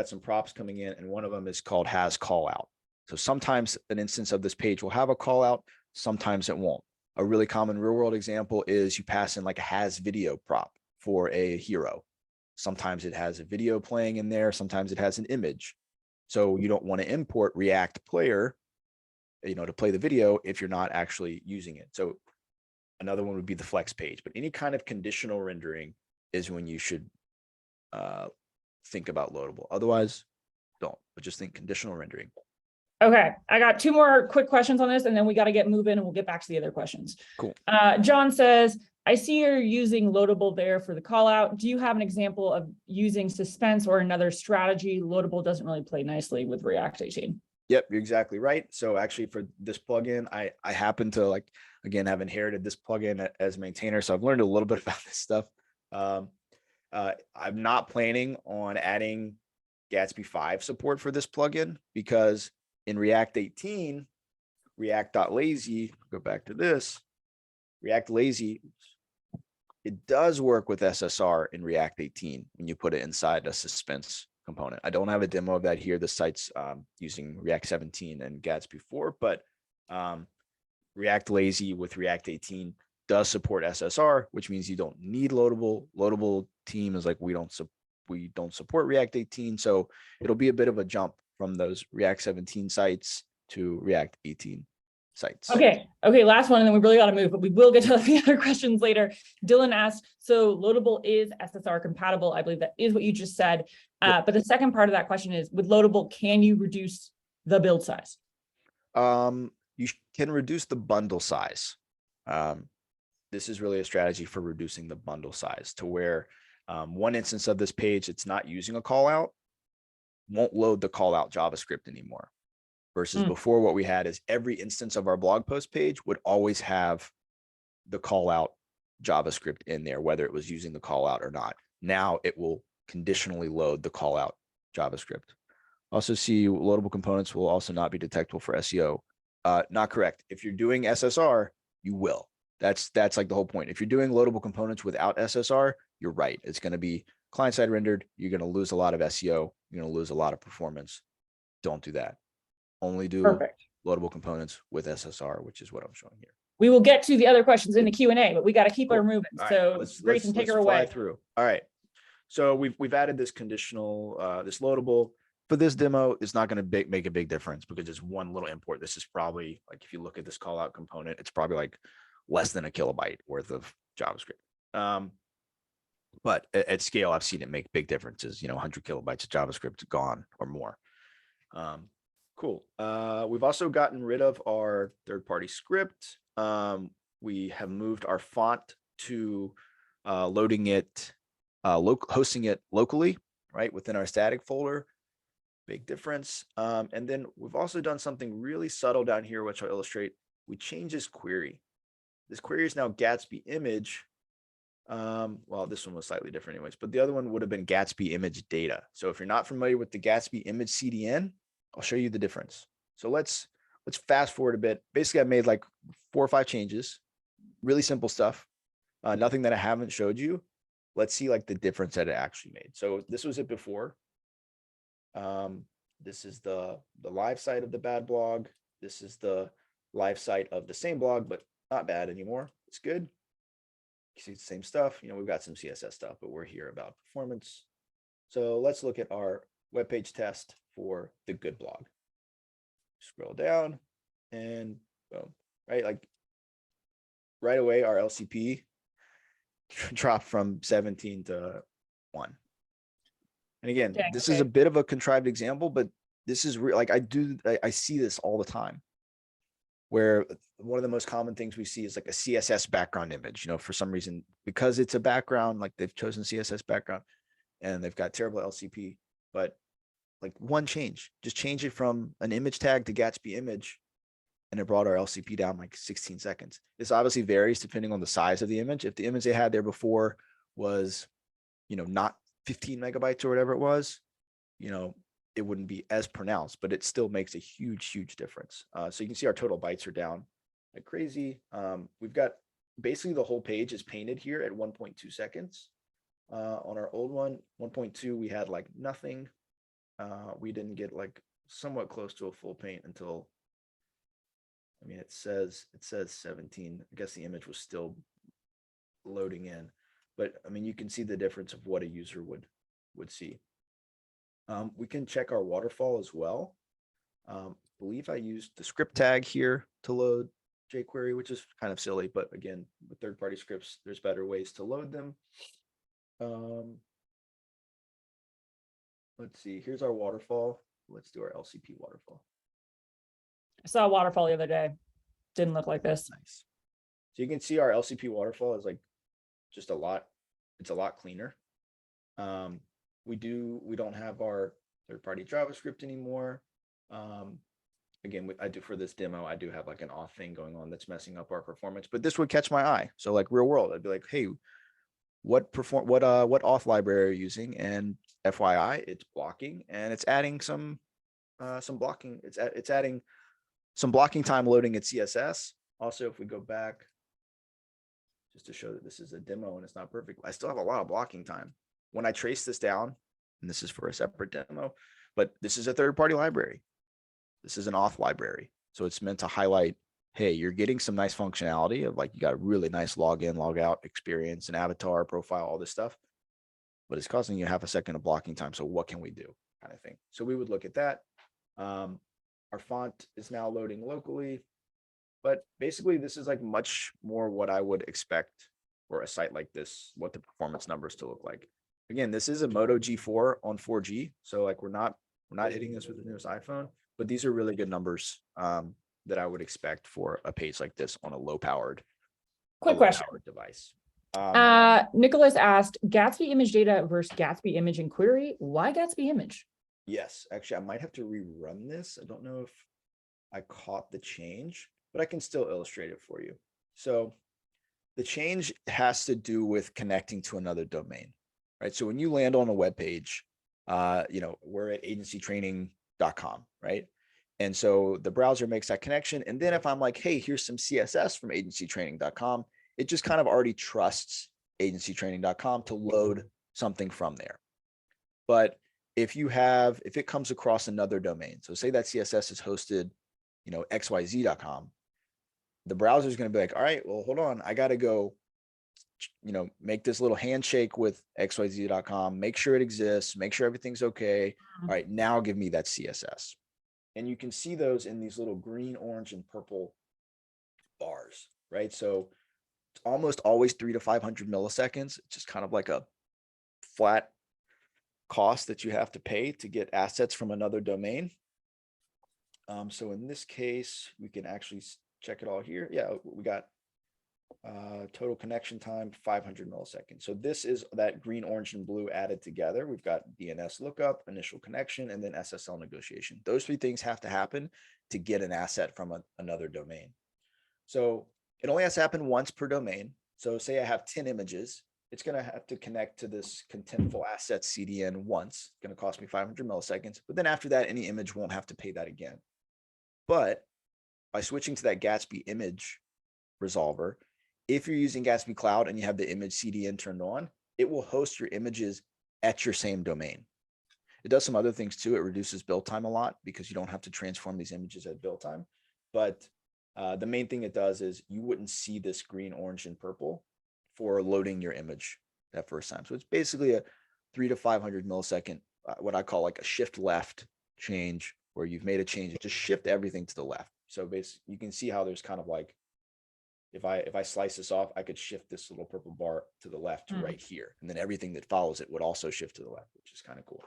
some props coming in, and one of them is called has call out. So sometimes an instance of this page will have a call out, sometimes it won't. A really common real world example is you pass in like a has video prop for a hero. Sometimes it has a video playing in there, sometimes it has an image. So you don't want to import React player, to play the video if you're not actually using it. So another one would be the flex page, but any kind of conditional rendering is when you should think about loadable. Otherwise, don't, but just think conditional rendering. Okay, I got two more quick questions on this, and then we got to get moving and we'll get back to the other questions. Cool. John says, I see you're using loadable there for the call out. Do you have an example of using suspense or another strategy? Loadable doesn't really play nicely with React 18. Yep, you're exactly right. So actually for this plugin, I happen to again, have inherited this plugin as maintainer. So I've learned a little bit about this stuff. I'm not planning on adding Gatsby 5 support for this plugin because in React 18, React.lazy, go back to this, React lazy, it does work with SSR in React 18 when you put it inside a suspense component. I don't have a demo of that here. The site's using React 17 and Gatsby 4, but React lazy with React 18 does support SSR, which means you don't need loadable. Loadable team is like, we don't support React 18. So it'll be a bit of a jump from those React 17 sites to React 18 sites. Okay. Last one, and then we really got to move, but we will get to the other questions later. Dylan asked, so loadable is SSR compatible? I believe that is what you just said. But the second part of that question is, with loadable, can you reduce the build size? You can reduce the bundle size. This is really a strategy for reducing the bundle size to where one instance of this page, it's not using a call out, won't load the call out JavaScript anymore. Versus before, what we had is every instance of our blog post page would always have the call out JavaScript in there, whether it was using the call out or not. Now it will conditionally load the call out JavaScript. Also see loadable components will also not be detectable for SEO. Not correct. If you're doing SSR, you will. That's like the whole point. If you're doing loadable components without SSR, you're right. It's going to be client-side rendered. You're going to lose a lot of SEO. You're going to lose a lot of performance. Don't do that. Only do loadable components with SSR, which is what I'm showing here. We will get to the other questions in the Q&A, but we got to keep her moving. All so right, Grayson, take her fly away. Through. All right. So we've added this conditional, this loadable. For this demo, it's not going to make a big difference because it's one little import. This is probably like, if you look at this call out component, it's probably like less than a kilobyte worth of JavaScript. But at scale, I've seen it make big differences. 100 kilobytes of JavaScript gone or more. Cool. We've also gotten rid of our third-party script. We have moved our font to loading it, hosting it locally, right, within our static folder. Big difference. And then we've also done something really subtle down here, which I'll illustrate. We changed this query. This query is now Gatsby image. Well, this one was slightly different anyways, but the other one would have been Gatsby image data. So if you're not familiar with the Gatsby image CDN, I'll show you the difference. So let's fast forward a bit. Basically, I made like 4 or 5 changes, really simple stuff. Nothing that I haven't showed you. Let's see like the difference that it actually made. So this was it before. This is the live site of the bad blog. This is the live site of the same blog, but not bad anymore. It's good. You see the same stuff. We've got some CSS stuff, but we're here about performance. So let's look at our web page test for the good blog. Scroll down and boom, right? Like right away, our LCP dropped from 17 to 1. And again, this is a bit of a contrived example, but this is real. Like I see this all the time, where one of the most common things we see is like a CSS background image, for some reason, because it's a background, like they've chosen CSS background and they've got terrible LCP, but like one change, just change it from an image tag to Gatsby image, and it brought our LCP down like 16 seconds. This obviously varies depending on the size of the image. If the image they had there before was, not 15 megabytes or whatever it was, it wouldn't be as pronounced, but it still makes a huge difference. So you can see our total bytes are down like crazy. We've got basically the whole page is painted here at 1.2 seconds. On our old one, 1.2, we had like nothing. We didn't get like somewhat close to a full paint until, it says 17. I guess the image was still loading in, but you can see the difference of what a user would see. We can check our waterfall as well. Believe I used the script tag here to load jQuery, which is kind of silly, but again, with third-party scripts, there's better ways to load them. Let's see, here's our waterfall. Let's do our LCP waterfall. I saw a waterfall the other day. Didn't look like this. Nice. So you can see our LCP waterfall is like just it's a lot cleaner. We don't have our third-party JavaScript anymore. Again, I do for this demo, I do have like an auth thing going on that's messing up our performance, but this would catch my eye. So like real world, I'd be like, hey, what auth library are you using? And FYI, it's blocking and it's adding some blocking. It's adding Some blocking time loading at CSS. Also, if we go back, just to show that this is a demo and it's not perfect, I still have a lot of blocking time. When I trace this down, and this is for a separate demo, but this is a third-party library. This is an auth library. So it's meant to highlight, hey, you're getting some nice functionality of like, you got really nice login, log out experience and avatar profile, all this stuff, but it's costing you half a second of blocking time. So what can we do, kind of thing? So we would look at that. Our font is now loading locally, but basically this is like much more what I would expect for a site like this, what the performance numbers to look like. Again, this is a Moto G4 on 4G. So like we're not hitting this with the newest iPhone, but these are really good numbers that I would expect for a page like this on a low-powered question. Device. Nicholas asked, Gatsby image data versus Gatsby image and query. Why Gatsby image? Yes, actually, I might have to rerun this. I don't know if I caught the change, but I can still illustrate it for you. So the change has to do with connecting to another domain, right? So when you land on a web page, we're at agencytraining.com, right? And so the browser makes that connection. And then if I'm like, hey, here's some CSS from agencytraining.com, it just kind of already trusts agencytraining.com to load something from there. But if it comes across another domain, so say that CSS is hosted, xyz.com, the browser is going to be like, all right, well, hold on, I got to go, make this little handshake with xyz.com, make sure it exists, make sure everything's okay. All right, now give me that CSS. And you can see those in these little green, orange, and purple bars, right? So it's almost always 300 to 500 milliseconds. It's just kind of like a flat cost that you have to pay to get assets from another domain. So in this case, we can actually check it all here. Yeah, we got total connection time 500 milliseconds. So this is that green, orange, and blue added together. We've got DNS lookup, initial connection, and then SSL negotiation. Those three things have to happen to get an asset from another domain. So it only has to happen once per domain. So say I have 10 images, it's going to have to connect to this contentful assets CDN once. It's going to cost me 500 milliseconds. But then after that, any image won't have to pay that again. But by switching to that Gatsby image resolver, if you're using Gatsby Cloud and you have the image CDN turned on, it will host your images at your same domain. It does some other things too. It reduces build time a lot because you don't have to transform these images at build time. But the main thing it does is you wouldn't see this green, orange, and purple for loading your image that first time. So it's basically a 300 to 500 millisecond, what I call like a shift left change, where you've made a change, just shift everything to the left. So basically you can see how there's kind of like, if I slice this off, I could shift this little purple bar to the left to right here. And then everything that follows it would also shift to the left, which is kind of cool.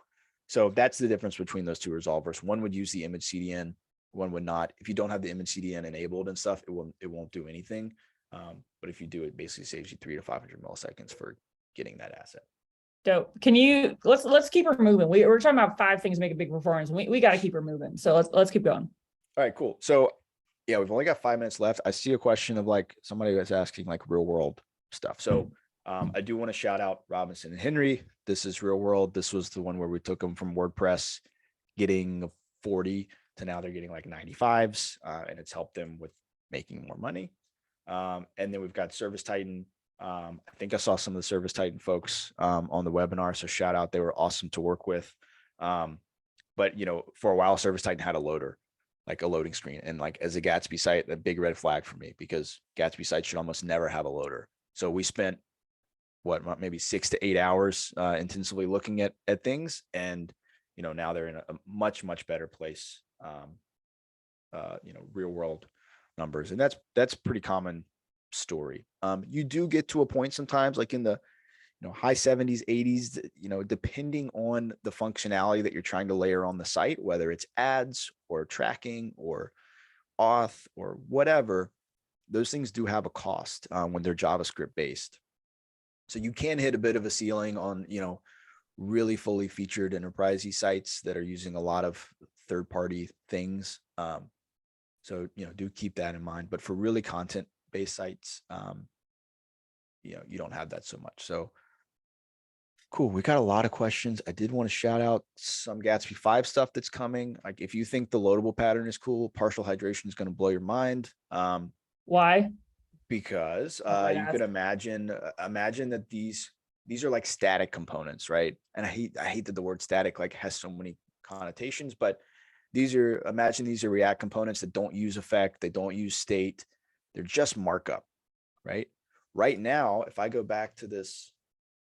So that's the difference between those two resolvers. One would use the image CDN, one would not. If you don't have the image CDN enabled and stuff, it won't do anything. But if you do, it basically saves you 300 to 500 milliseconds for getting that asset. Dope. Can you let's keep her moving. We're talking about 5 things make a big performance. We got to keep her moving. So let's keep going. All right, cool. So yeah, we've only got 5 minutes left. I see a question of like somebody was asking like real world stuff. So I do want to shout out Robinson and Henry. This is real world. This was the one where we took them from WordPress getting 40 to now they're getting like 95s, and it's helped them with making more money. And then we've got Service Titan. I think I saw some of the Service Titan folks on the webinar. So shout out, they were awesome to work with. But for a while, Service Titan had a loader, like a loading screen. And like as a Gatsby site, a big red flag for me because Gatsby sites should almost never have a loader. So we spent maybe 6 to 8 hours intensively looking at things. And, now they're in a much, much better place. Real world numbers. And that's pretty common story. You do get to a point sometimes like in the high 70s, 80s, depending on the functionality that you're trying to layer on the site, whether it's ads or tracking or auth or whatever, those things do have a cost when they're JavaScript based. So you can hit a bit of a ceiling on, really fully featured enterprise sites that are using a lot of third-party things. So, do keep that in mind. But for really content-based sites, you don't have that so much. So Cool. We got a lot of questions. I did want to shout out some Gatsby 5 stuff that's coming. Like if you think the loadable pattern is cool, partial hydration is going to blow your mind. Why? Because might you ask. could imagine that these are like static components, right? And I hate that the word static like has so many connotations, but imagine these are React components that don't use effect, they don't use state, they're just markup, right? Right now, if I go back to this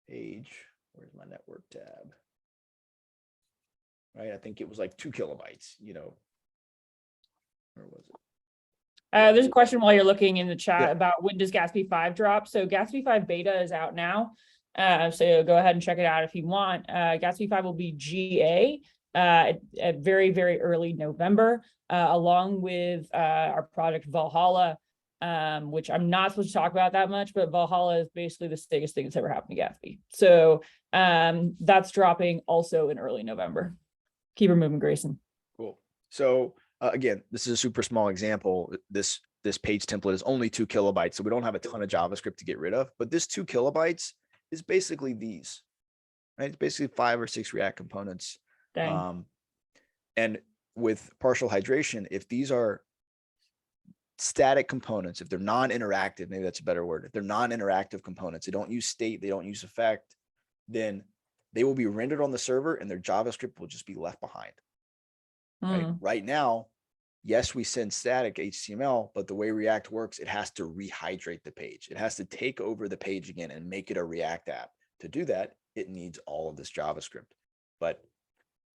page, where's my network tab? Right, I think it was like 2 kilobytes, where was it? There's a question while you're looking in the chat Yeah. about when does Gatsby 5 drop? So Gatsby 5 beta is out now. So go ahead and check it out if you want. Gatsby 5 will be GA at very, very early November, along with our project Valhalla, which I'm not supposed to talk about that much, but Valhalla is basically the biggest thing that's ever happened to Gatsby. So that's dropping also in early November. Keep her moving, Grayson. Cool. So again, this is a super small example. This page template is only 2 kilobytes, so we don't have a ton of JavaScript to get rid of. But this 2 kilobytes is basically these, right? It's basically 5 or 6 React components. Dang. And with partial hydration, if these are static components, if they're non-interactive, maybe that's a better word. If they're non-interactive components, they don't use state, they don't use effect, then they will be rendered on the server and their JavaScript will just be left behind. Right? Right now, yes, we send static HTML, but the way React works, it has to rehydrate the page. It has to take over the page again and make it a React app. To do that, it needs all of this JavaScript. But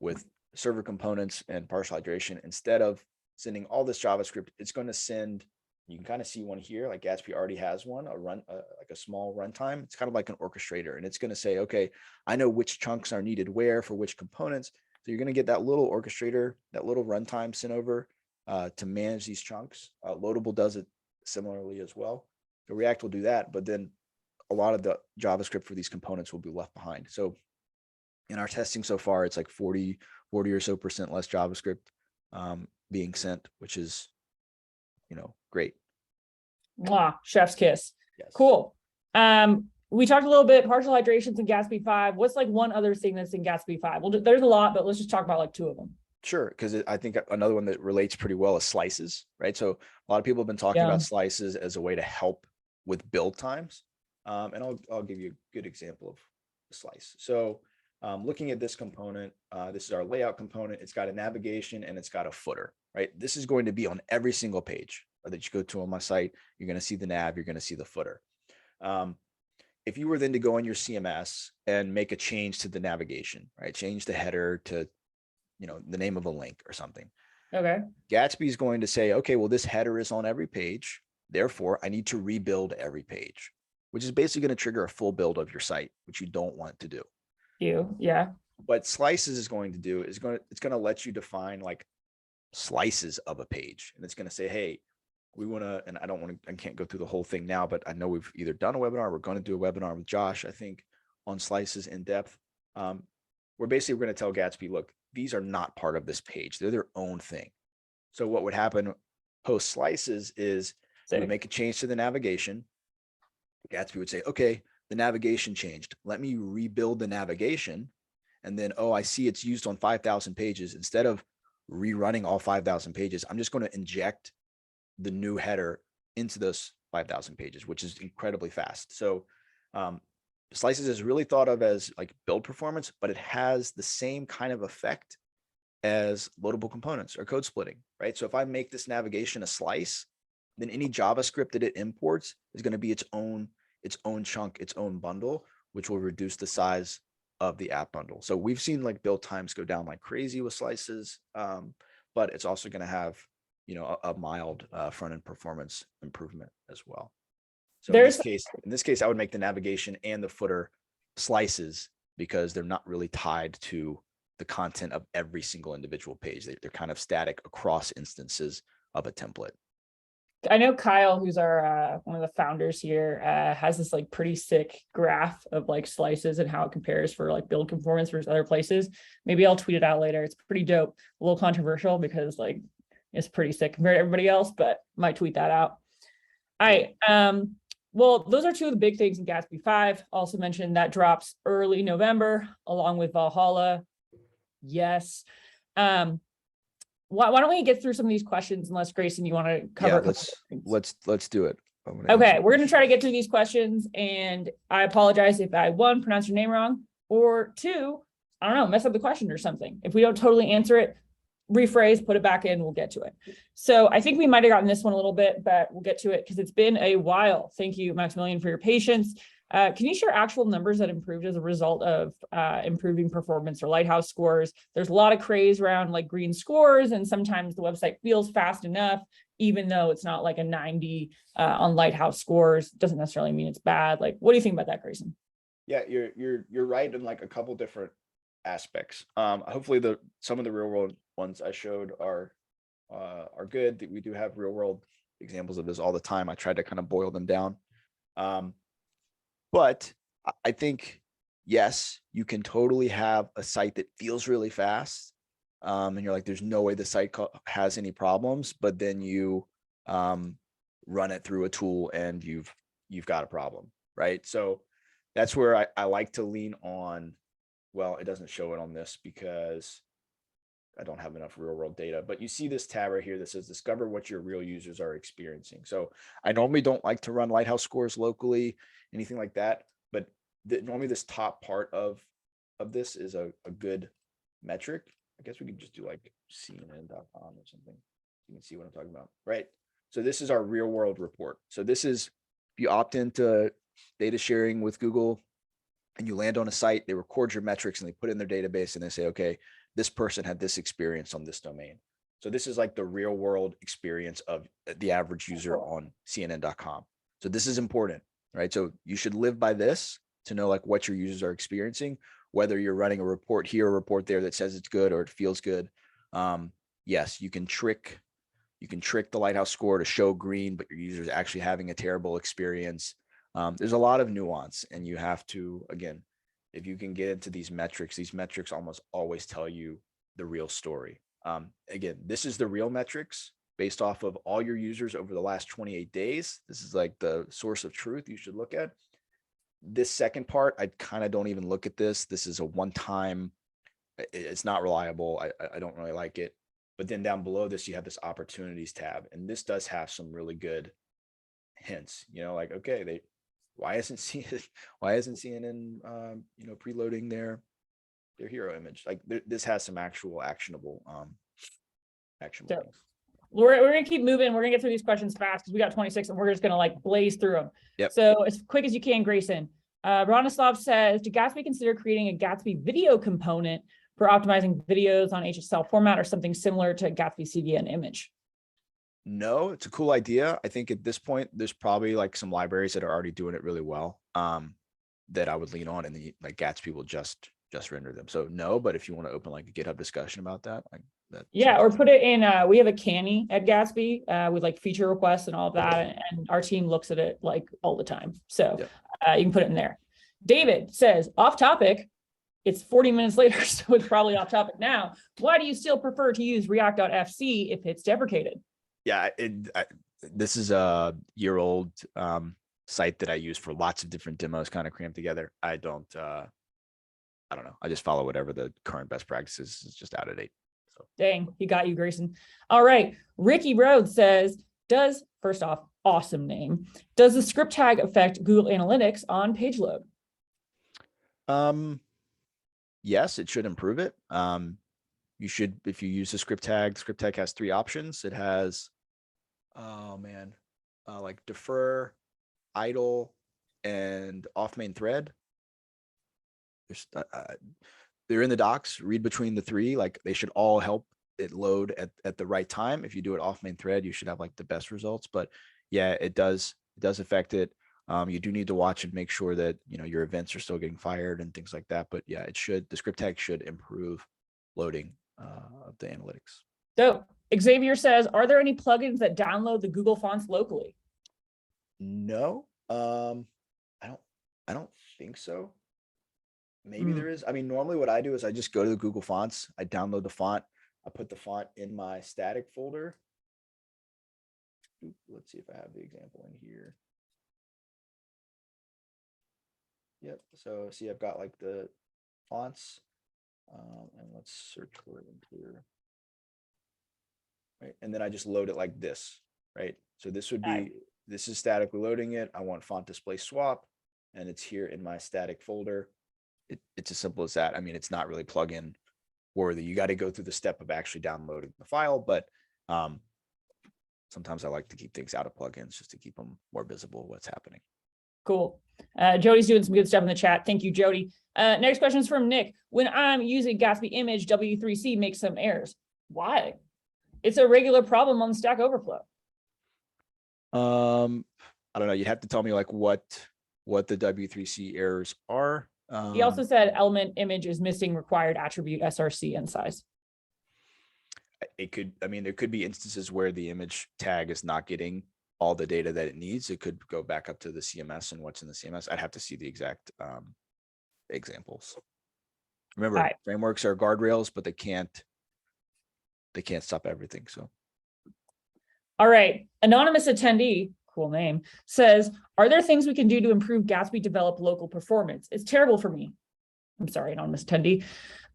with server components and partial hydration, instead of sending all this JavaScript, it's going to send, you can kind of see one here, like Gatsby already has one, like a small runtime. It's kind of like an orchestrator, and it's going to say, okay, I know which chunks are needed where for which components. So you're going to get that little orchestrator, that little runtime sent over to manage these chunks. Loadable does it similarly as well. So React will do that, but then a lot of the JavaScript for these components will be left behind. So in our testing so far, it's like 40 or so % less JavaScript being sent, which is, great. Mwah, chef's kiss. Yes. Cool. We talked a little bit partial hydrations in Gatsby 5. What's like one other thing that's in Gatsby 5? Well, there's a lot, but let's just talk about like 2 of them. Sure, because I think another one that relates pretty well is slices, right? So a lot of people have been talking about slices as a way to help with build times. And I'll give you a good example of a slice. So looking at this component, this is our layout component. It's got a navigation and it's got a footer, right? This is going to be on every single page that you go to on my site. You're going to see the nav, you're going to see the footer. If you were then to go in your CMS and make a change to the navigation, right? Change the header to, the name of a link or something. Okay. Gatsby is going to say, okay, well, this header is on every page. Therefore, I need to rebuild every page, which is basically going to trigger a full build of your site, which you don't want to do. Yeah. What slices is going to do is it's going to let you define like slices of a page. And it's going to say, hey, we want to, and I can't go through the whole thing now, but I know we've either done a webinar, we're going to do a webinar with Josh, I think, on slices in depth. We're going to tell Gatsby, look, these are not part of this page. They're their own thing. So what would happen post slices is we would make a change to the navigation. Gatsby would say, okay, the navigation changed. Let me rebuild the navigation. And then, oh, I see it's used on 5,000 pages. Instead of rerunning all 5,000 pages, I'm just going to inject the new header into those 5,000 pages, which is incredibly fast. So slices is really thought of as like build performance, but it has the same kind of effect as loadable components or code splitting, right? So if I make this navigation a slice, then any JavaScript that it imports is going to be its own chunk, its own bundle, which will reduce the size of the app bundle. So we've seen like build times go down like crazy with slices, but it's also going to have, a mild front-end performance improvement as well. So in this case, I would make the navigation and the footer slices because they're not really tied to the content of every single individual page. They're kind of static across instances of a template. I know Kyle, who's our one of the founders here, has this like pretty sick graph of like slices and how it compares for like build performance versus other places. Maybe I'll tweet it out later. It's pretty dope. A little controversial because like it's pretty sick compared to everybody else, but might tweet that out. All right. Well, those are two of the big things in Gatsby 5. Also mentioned that drops early November along with Valhalla. Yes. Why don't we get through some of these questions, unless Grayson, you want to cover? Yeah, let's do it. Okay, we're going to try to get through these questions, and I apologize if I, one, pronounce your name wrong, or two, I don't know, mess up the question or something. If we don't totally answer it, rephrase, put it back in, we'll get to it. So I think we might have gotten this one a little bit, but we'll get to it because it's been a while. Thank you, Maximilian, for your patience. Can you share actual numbers that improved as a result of improving performance or Lighthouse scores? There's a lot of craze around like green scores, and sometimes the website feels fast enough, even though it's not like a 90 on Lighthouse scores. Doesn't necessarily mean it's bad. Like, what do you think about that, Grayson? Yeah, you're right in like a couple different aspects. Hopefully some of the real world ones I showed are good. We do have real world examples of this all the time. I tried to kind of boil them down. But I think, yes, you can totally have a site that feels really fast. And you're like, there's no way the site has any problems, but then you run it through a tool and you've got a problem, right? So that's where I like to lean on. Well, it doesn't show it on this because I don't have enough real world data, but you see this tab right here that says discover what your real users are experiencing. So I normally don't like to run Lighthouse scores locally, anything like that, but normally this top part of this is a good metric. I guess we could just do like CNN.com or something. You can see what I'm talking about, right? So this is our real world report. So this is, if you opt into data sharing with Google and you land on a site, they record your metrics and they put it in their database and they say, okay, this person had this experience on this domain. So this is like the real world experience of the average user on CNN.com. So this is important, right? So you should live by this to know like what your users are experiencing, whether you're running a report here, a report there that says it's good or it feels good. Yes, you can trick the Lighthouse score to show green, but your user is actually having a terrible experience. There's a lot of nuance, and you have to, again, if you can get into these metrics almost always tell you the real story. Again, this is the real metrics based off of all your users over the last 28 days. This is like the source of truth you should look at. This second part, I kind of don't even look at this. This is a one-time, it's not reliable. I don't really like it. But then down below this, you have this opportunities tab, and this does have some really good hints, like, okay, why isn't CNN preloading their hero image? Like this has some actual actionable things. We're gonna keep moving. We're gonna get through these questions fast because we got 26 and we're just gonna like blaze through them. Yep. So as quick as you can, Grayson. Bronislav says, did Gatsby consider creating a Gatsby video component for optimizing videos on HSL format or something similar to Gatsby CDN image? No, it's a cool idea. I think at this point, there's probably like some libraries that are already doing it really well that I would lean on, and the like Gatsby will just render them. So no, but if you want to open like a GitHub discussion about that, like that. Yeah, or put it in, we have a canny at Gatsby with like feature requests and all of that. And our team looks at it like all the time. So you can put it in there. David says, off topic, it's 40 minutes later, so it's probably off topic now. Why do you still prefer to use React.fc if it's deprecated? Yeah, this is a year-old site that I use for lots of different demos, kind of crammed together. I don't know. I just follow whatever the current best practices. It's just out of date. So. Dang, he got you, Grayson. All right. Ricky Rhodes says, first off, awesome name. Does the script tag affect Google Analytics on page load? Yes, it should improve it. You should, if you use the script tag has 3 options. It has, like defer, idle, and off main thread. They're in the docs. Read between the 3. Like they should all help it load at the right time. If you do it off main thread, you should have like the best results. But yeah, it does affect it. You do need to watch and make sure that your events are still getting fired and things like that. But yeah, the script tag should improve loading of the analytics. So Xavier says, are there any plugins that download the Google fonts locally? No, I don't think so. Maybe there is. I mean, normally what I do is I just go to the Google Fonts. I download the font. I put the font in my static folder. Let's see if I have the example in here. Yep. So see, I've got like the fonts, and let's search for it in here. Right. And then I just load it like this, right? So this would be, this is statically loading it. I want font display swap, and it's here in my static folder. It's as simple as that. I mean, it's not really plugin worthy. You got to go through the step of actually downloading the file, but sometimes I like to keep things out of plugins just to keep them more visible what's happening. Cool. Jody's doing some good stuff in the chat. Thank you, Jody. Next question is from Nick. When I'm using Gatsby image, W3C makes some errors. Why? It's a regular problem on Stack Overflow. I don't know. You'd have to tell me like what the W3C errors are. He also said element image is missing required attribute SRC and size. It could, I mean, there could be instances where the image tag is not getting all the data that it needs. It could go back up to the CMS and what's in the CMS. I'd have to see the exact examples. Remember, frameworks are guardrails, but they can't stop everything. So. All right. Anonymous attendee, cool name, says, are there things we can do to improve Gatsby develop local performance? It's terrible for me. I'm sorry, anonymous attendee.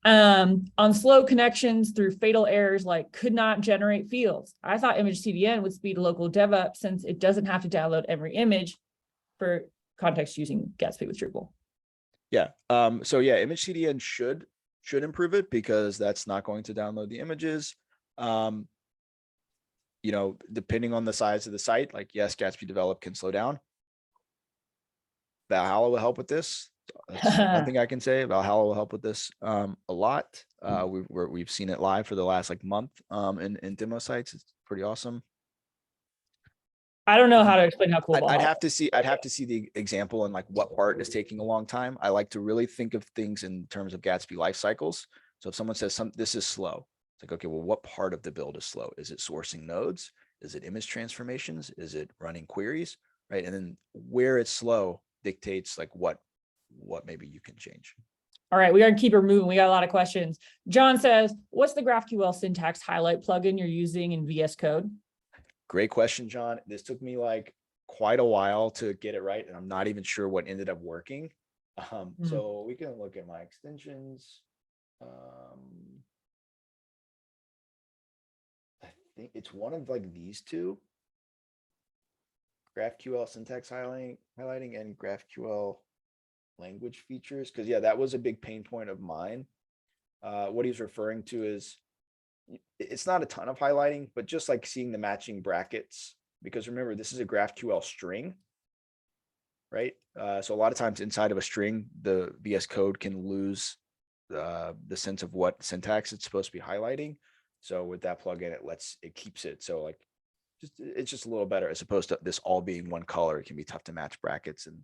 On slow connections through fatal errors like could not generate fields. I thought image CDN would speed local dev up since it doesn't have to download every image for context using Gatsby with Drupal. Yeah. So yeah, image CDN should improve it because that's not going to download the images. You know, depending on the size of the site, like yes, Gatsby develop can slow down. Valhalla will help with this. That's one thing I can say. Valhalla will help with this a lot. We've seen it live for the last like month in demo sites. It's pretty awesome. I don't know how to explain how cool I'd have to see the example and like what part is taking a long time. I like to really think of things in terms of Gatsby life cycles. So if someone says this is slow, it's like, okay, well, what part of the build is slow? Is it sourcing nodes? Is it image transformations? Is it running queries? Right. And then where it's slow dictates like what maybe you can change. All right, we gotta keep her moving. We got a lot of questions. John says, what's the GraphQL syntax highlight plugin you're using in VS Code? Great question, John. This took me like quite a while to get it right, and I'm not even sure what ended up working. So we can look at my extensions. I think it's one of like these two. GraphQL syntax highlighting and GraphQL language features. Because yeah, that was a big pain point of mine. What he's referring to is it's not a ton of highlighting, but just like seeing the matching brackets, because remember, this is a GraphQL string, right? So a lot of times inside of a string, the VS Code can lose the sense of what syntax it's supposed to be highlighting. So with that plugin, it keeps it. So like, it's just a little better as opposed to this all being one color. It can be tough to match brackets and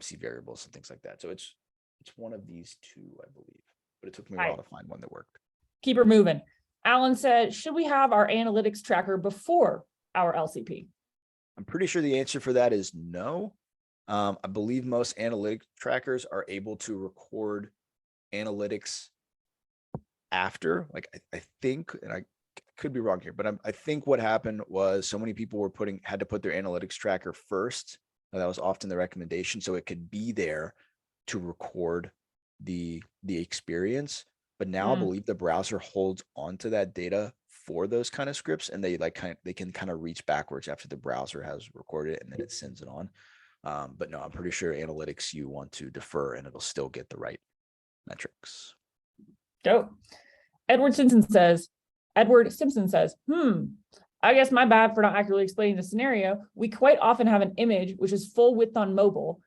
see variables and things like that. So it's one of these two, I believe, but it took me a while to find one that worked. Keep her moving. Alan said, should we have our analytics tracker before our LCP? I'm pretty sure the answer for that is no. I believe most analytics trackers are able to record analytics after. Like I think, and I could be wrong here, but I think what happened was so many people had to put their analytics tracker first. That was often the recommendation, so it could be there to record the experience. But now I believe the browser holds onto that data for those kind of scripts, and they can kind of reach backwards after the browser has recorded it, and then it sends it on. But no, I'm pretty sure analytics you want to defer, and it'll still get the right metrics. Dope. Edward Simpson says, I guess my bad for not accurately explaining the scenario. We quite often have an image which is full width on mobile,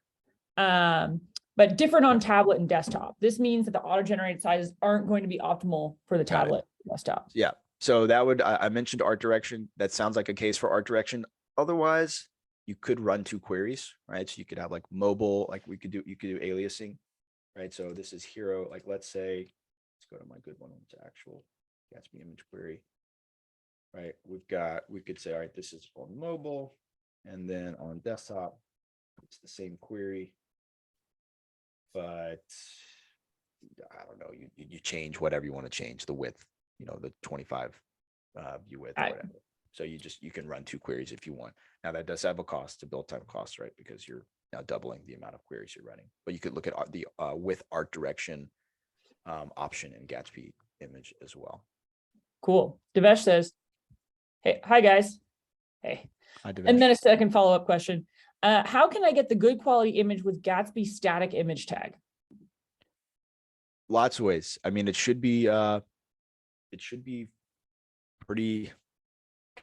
but different on tablet and desktop. This means that the auto-generated sizes aren't going to be optimal for the tablet and desktop. Yeah. So that would, I mentioned art direction. That sounds like a case for art direction. Otherwise, you could run two queries, right? So you could have like mobile, like you could do aliasing, right? So this is hero, like let's say, let's go to my good one, it's actual Gatsby image query, right? We could say, all right, this is on mobile, and then on desktop, it's the same query, but I don't know, you change whatever you want to change, the width, the 25 view width or whatever. So you can run two queries if you want. Now that does have a cost, a build time cost, right? Because you're now doubling the amount of queries you're running. But you could look at the with art direction option in Gatsby image as well. Cool. Devesh says, hey, hi guys. Hey. Hi, Devesh. And then a second follow-up question. How can I get the good quality image with Gatsby static image tag? Lots of ways. I mean, it should be pretty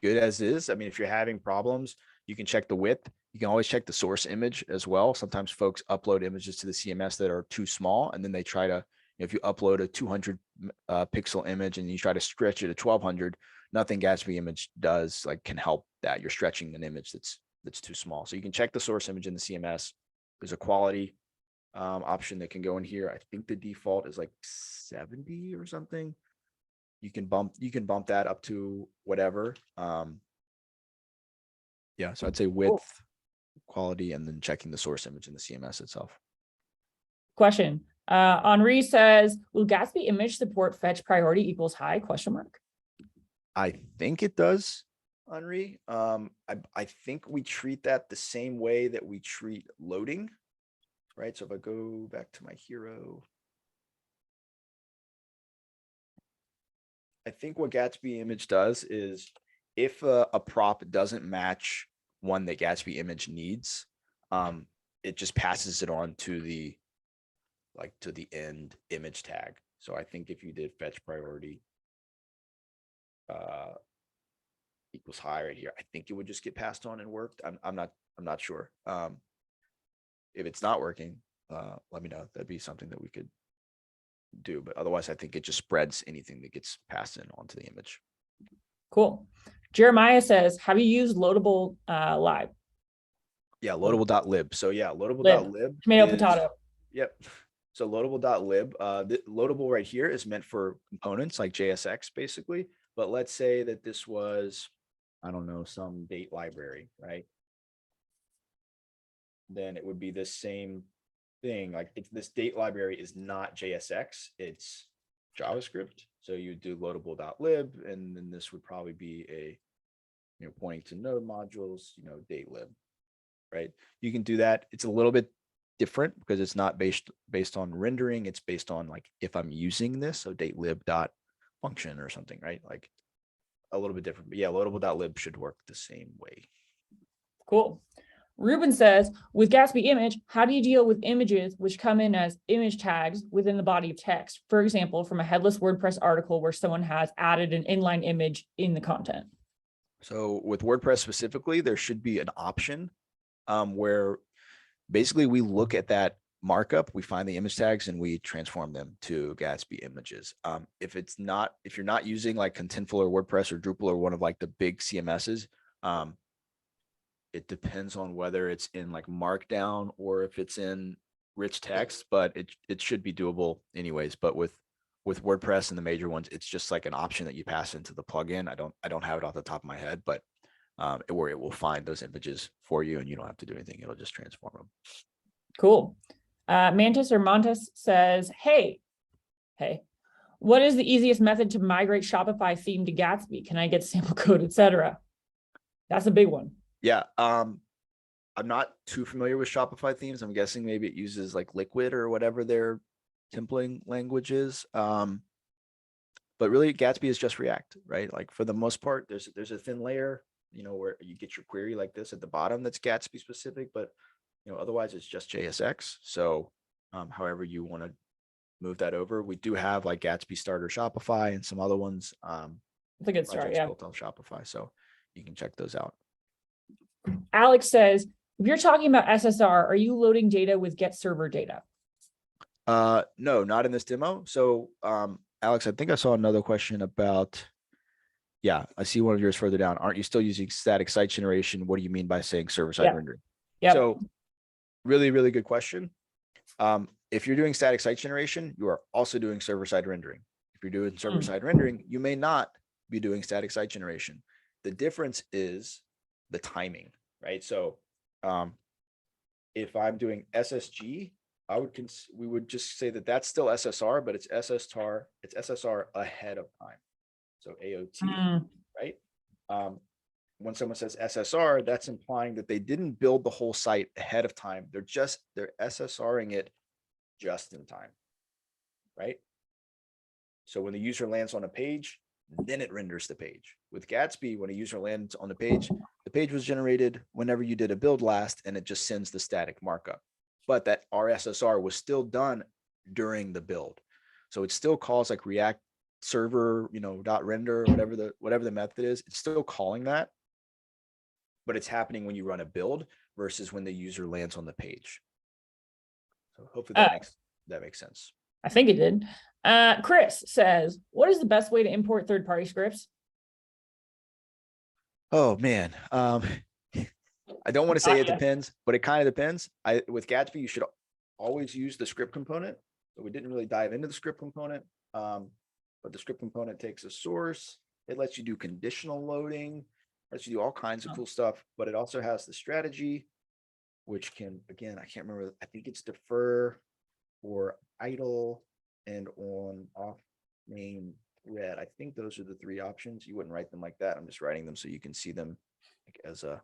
good as is. I mean, if you're having problems, you can check the width. You can always check the source image as well. Sometimes folks upload images to the CMS that are too small, and then they try to, if you upload a 200 pixel image and you try to stretch it to 1200, nothing Gatsby image does like can help that. You're stretching an image that's too small. So you can check the source image in the CMS. There's a quality option that can go in here. I think the default is like 70 or something. You can bump that up to whatever. Yeah, so I'd say width, quality, and then checking the source image in the CMS itself. Question. Henri says, will Gatsby image support fetch priority equals high, question mark? I think it does, Henri. I think we treat that the same way that we treat loading, right? So if I go back to my hero, I think what Gatsby image does is if a prop doesn't match one that Gatsby image needs, it just passes it on to the end image tag. So I think if you did fetch priority equals high right here, I think it would just get passed on and worked. I'm not sure. If it's not working, let me know. That'd be something that we could do, but otherwise I think it just spreads anything that gets passed in onto the image. Cool. Jeremiah says, have you used loadable lib? Yeah, loadable.lib. So yeah, loadable.lib. Tomato, potato. Yep. So loadable.lib, the loadable right here is meant for components like JSX basically. But let's say that this was, I don't know, some date library, right? Then it would be the same thing. Like this date library is not JSX, it's JavaScript. So you do loadable.lib, and then this would probably be a, pointing to node modules, date lib, right? You can do that. It's a little bit different because it's not based on rendering. It's based on like if I'm using this, so date lib dot function or something, right? Like a little bit different. But yeah, loadable.lib should work the same way. Cool. Ruben says, with Gatsby image, how do you deal with images which come in as image tags within the body of text? For example, from a headless WordPress article where someone has added an inline image in the content. So with WordPress specifically, there should be an option where basically we look at that markup, we find the image tags and we transform them to Gatsby images. If you're not using like Contentful or WordPress or Drupal or one of like the big CMSs, it depends on whether it's in like Markdown or if it's in rich text, but it should be doable anyways. But with WordPress and the major ones, it's just like an option that you pass into the plugin. I don't have it off the top of my head, but where it will find those images for you and you don't have to do anything. It'll just transform them. Cool. Mantis or Montes says, hey, what is the easiest method to migrate Shopify theme to Gatsby? Can I get sample code, etc.? That's a big one. Yeah. I'm not too familiar with Shopify themes. I'm guessing maybe it uses like Liquid or whatever their templating language is. But really Gatsby is just React, right? Like for the most part, there's a thin layer, where you get your query like this at the bottom that's Gatsby specific, but otherwise it's just JSX. So however you want to move that over, we do have like Gatsby Starter Shopify and some other ones. It's a good start, yeah. Built on Shopify, so you can check those out. Alex says, if you're talking about SSR, are you loading data with get server data? No, not in this demo. So Alex, I think I saw another question about, yeah, I see one of yours further down. Aren't you still using static site generation? What do you mean by saying server-side rendering? Yeah. So really, really good question. If you're doing static site generation, you are also doing server-side rendering. If you're doing server-side rendering, you may not be doing static site generation. The difference is the timing, right? So if I'm doing SSG, we would just say that that's still SSR, but it's SSR ahead of time. So AOT, right? when someone says SSR, that's implying that they didn't build the whole site ahead of time. They're SSRing it just in time, right? So when the user lands on a page, then it renders the page. With Gatsby, when a user lands on the page was generated whenever you did a build last, and it just sends the static markup. But that RSSR was still done during the build. So it still calls like React server, dot render, whatever the method is, it's still calling that, but it's happening when you run a build versus when the user lands on the page. So hopefully that makes sense. I think it did. Chris says, what is the best way to import third-party scripts? Oh man. I don't want to say it depends, but it kind of depends. With Gatsby, you should always use the script component. So we didn't really dive into the script component. But the script component takes a source. It lets you do conditional loading, lets you do all kinds of cool stuff, but it also has the strategy, which can, again, I can't remember. I think it's defer or idle and on off main red. I think those are the three options. You wouldn't write them like that. I'm just writing them so you can see them like as a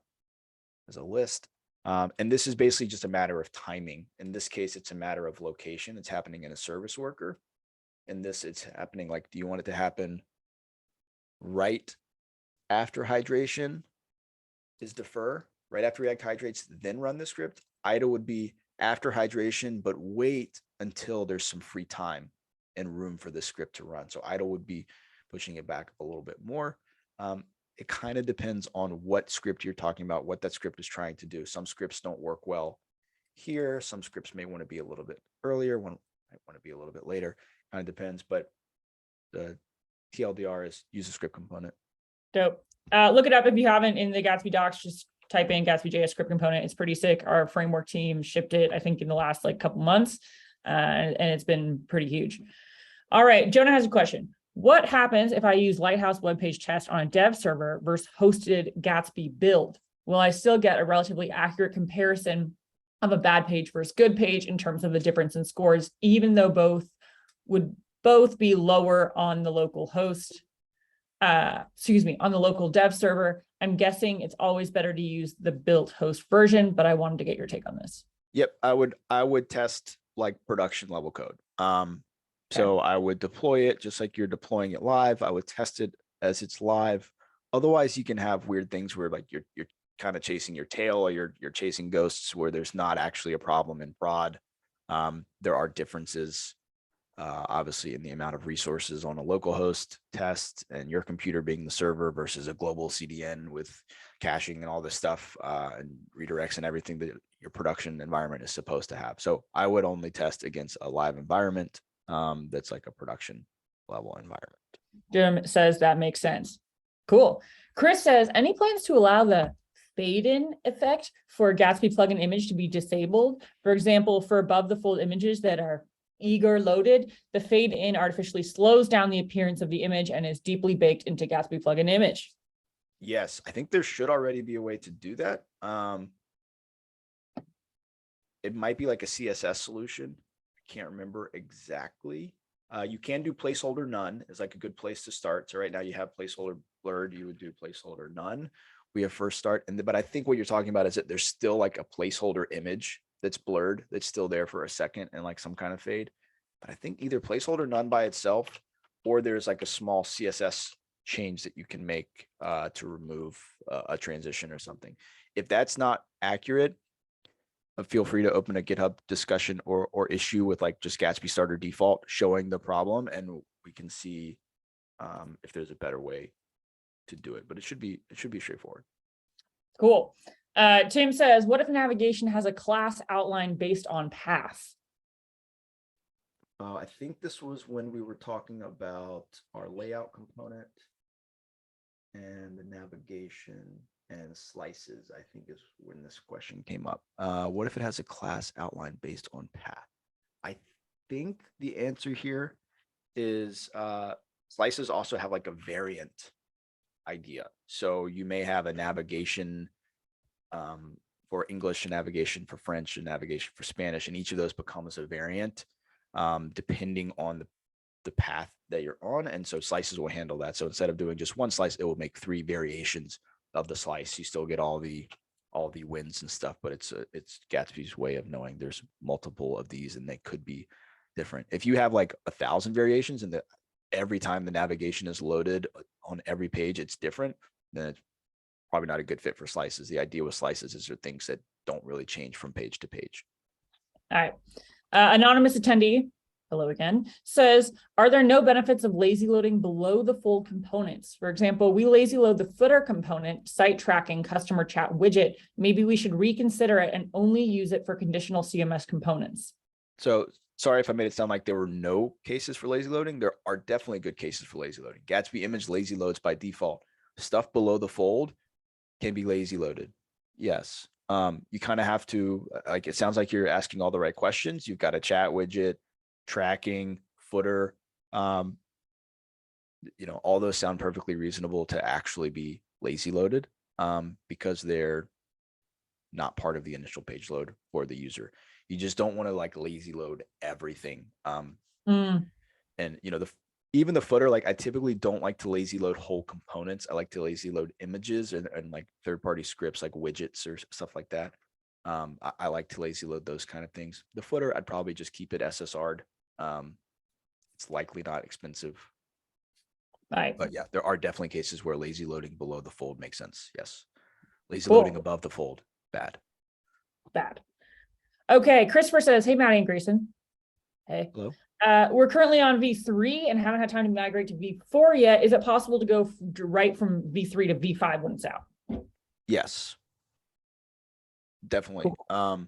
list. And this is basically just a matter of timing. In this case, it's a matter of location. It's happening in a service worker. In this, it's happening like, do you want it to happen right after hydration is defer, right after React hydrates, then run the script? Idle would be after hydration, but wait until there's some free time and room for the script to run. So idle would be pushing it back a little bit more. It kind of depends on what script you're talking about, what that script is trying to do. Some scripts don't work well here. Some scripts may want to be a little bit earlier, one might want to be a little bit later. Kind of depends, but the TLDR is use the script component. Dope. Look it up if you haven't in the Gatsby docs. Just type in Gatsby JS script component. It's pretty sick. Our framework team shipped it, I think, in the last couple months, and it's been pretty huge. All right, Jonah has a question. What happens if I use Lighthouse web page test on a dev server versus hosted Gatsby build? Will I still get a relatively accurate comparison of a bad page versus good page in terms of the difference in scores, even though both would be lower on the local host, on the local dev server? I'm guessing it's always better to use the built host version, but I wanted to get your take on this. Yep, I would test like production level code. So I would deploy it just like you're deploying it live. I would test it as it's live. Otherwise, you can have weird things where like you're kind of chasing your tail, or you're chasing ghosts where there's not actually a problem in prod. There are differences, obviously, in the amount of resources on a local host test and your computer being the server versus a global CDN with caching and all this stuff, and redirects and everything that your production environment is supposed to have. So I would only test against a live environment that's like a production level environment. Jim says that makes sense. Cool. Chris says, any plans to allow the fade-in effect for Gatsby plugin image to be disabled? For example, for above the fold images that are eager loaded, the fade-in artificially slows down the appearance of the image and is deeply baked into Gatsby plugin image. Yes, I think there should already be a way to do that. It might be like a CSS solution. I can't remember exactly. You can do placeholder none is like a good place to start. So right now you have placeholder blurred, you would do placeholder none. We have first start, but I think what you're talking about is that there's still like a placeholder image that's blurred, that's still there for a second and like some kind of fade. But I think either placeholder none by itself, or there's like a small CSS change that you can make to remove a transition or something. If that's not accurate, feel free to open a GitHub discussion or issue with like just Gatsby starter default showing the problem, and we can see if there's a better way to do it. But it should be straightforward. Cool. Tim says, what if navigation has a class outline based on path? I think this was when we were talking about our layout component and the navigation and slices, I think is when this question came up. What if it has a class outline based on path? I think the answer here is slices also have like a variant idea. So you may have a navigation for English, and navigation for French, and navigation for Spanish, and each of those becomes a variant depending on the path that you're on. And so slices will handle that. So instead of doing just one slice, it will make 3 variations the slice. You still get all the wins and stuff, but it's Gatsby's way of knowing there's multiple of these and they could be different. If you have like 1,000 variations and every time the navigation is loaded on every page, it's different, then it's probably not a good fit for slices. The idea with slices is there things that don't really change from page to page. All right. Anonymous attendee, hello again, says, are there no benefits of lazy loading below the fold components? For example, we lazy load the footer component, site tracking, customer chat widget. Maybe we should reconsider it and only use it for conditional CMS components. So sorry if I made it sound like there were no cases for lazy loading. There are definitely good cases for lazy loading. Gatsby image lazy loads by default. Stuff below the fold can be lazy loaded. Yes. You kind of have to, like, it sounds like you're asking all the right questions. You've got a chat widget, tracking, footer, all those sound perfectly reasonable to actually be lazy loaded, because they're not part of the initial page load for the user. You just don't want to like lazy load everything. And even the footer, like I typically don't like to lazy load whole components. I like to lazy load images and like third-party scripts like widgets or stuff like that. I like to lazy load those kind of things. The footer, I'd probably just keep it SSR'd. It's likely not expensive. Right. But yeah, there are definitely cases where lazy loading below the fold makes sense. Yes. Lazy Cool. loading above the fold, bad. Bad. Okay. Christopher says, hey, Maddie and Grayson. Hey. Hello. We're currently on V3 and haven't had time to migrate to V4 yet. Is it possible to go right from V3 to V5 when it's out? Yes. Definitely. Cool.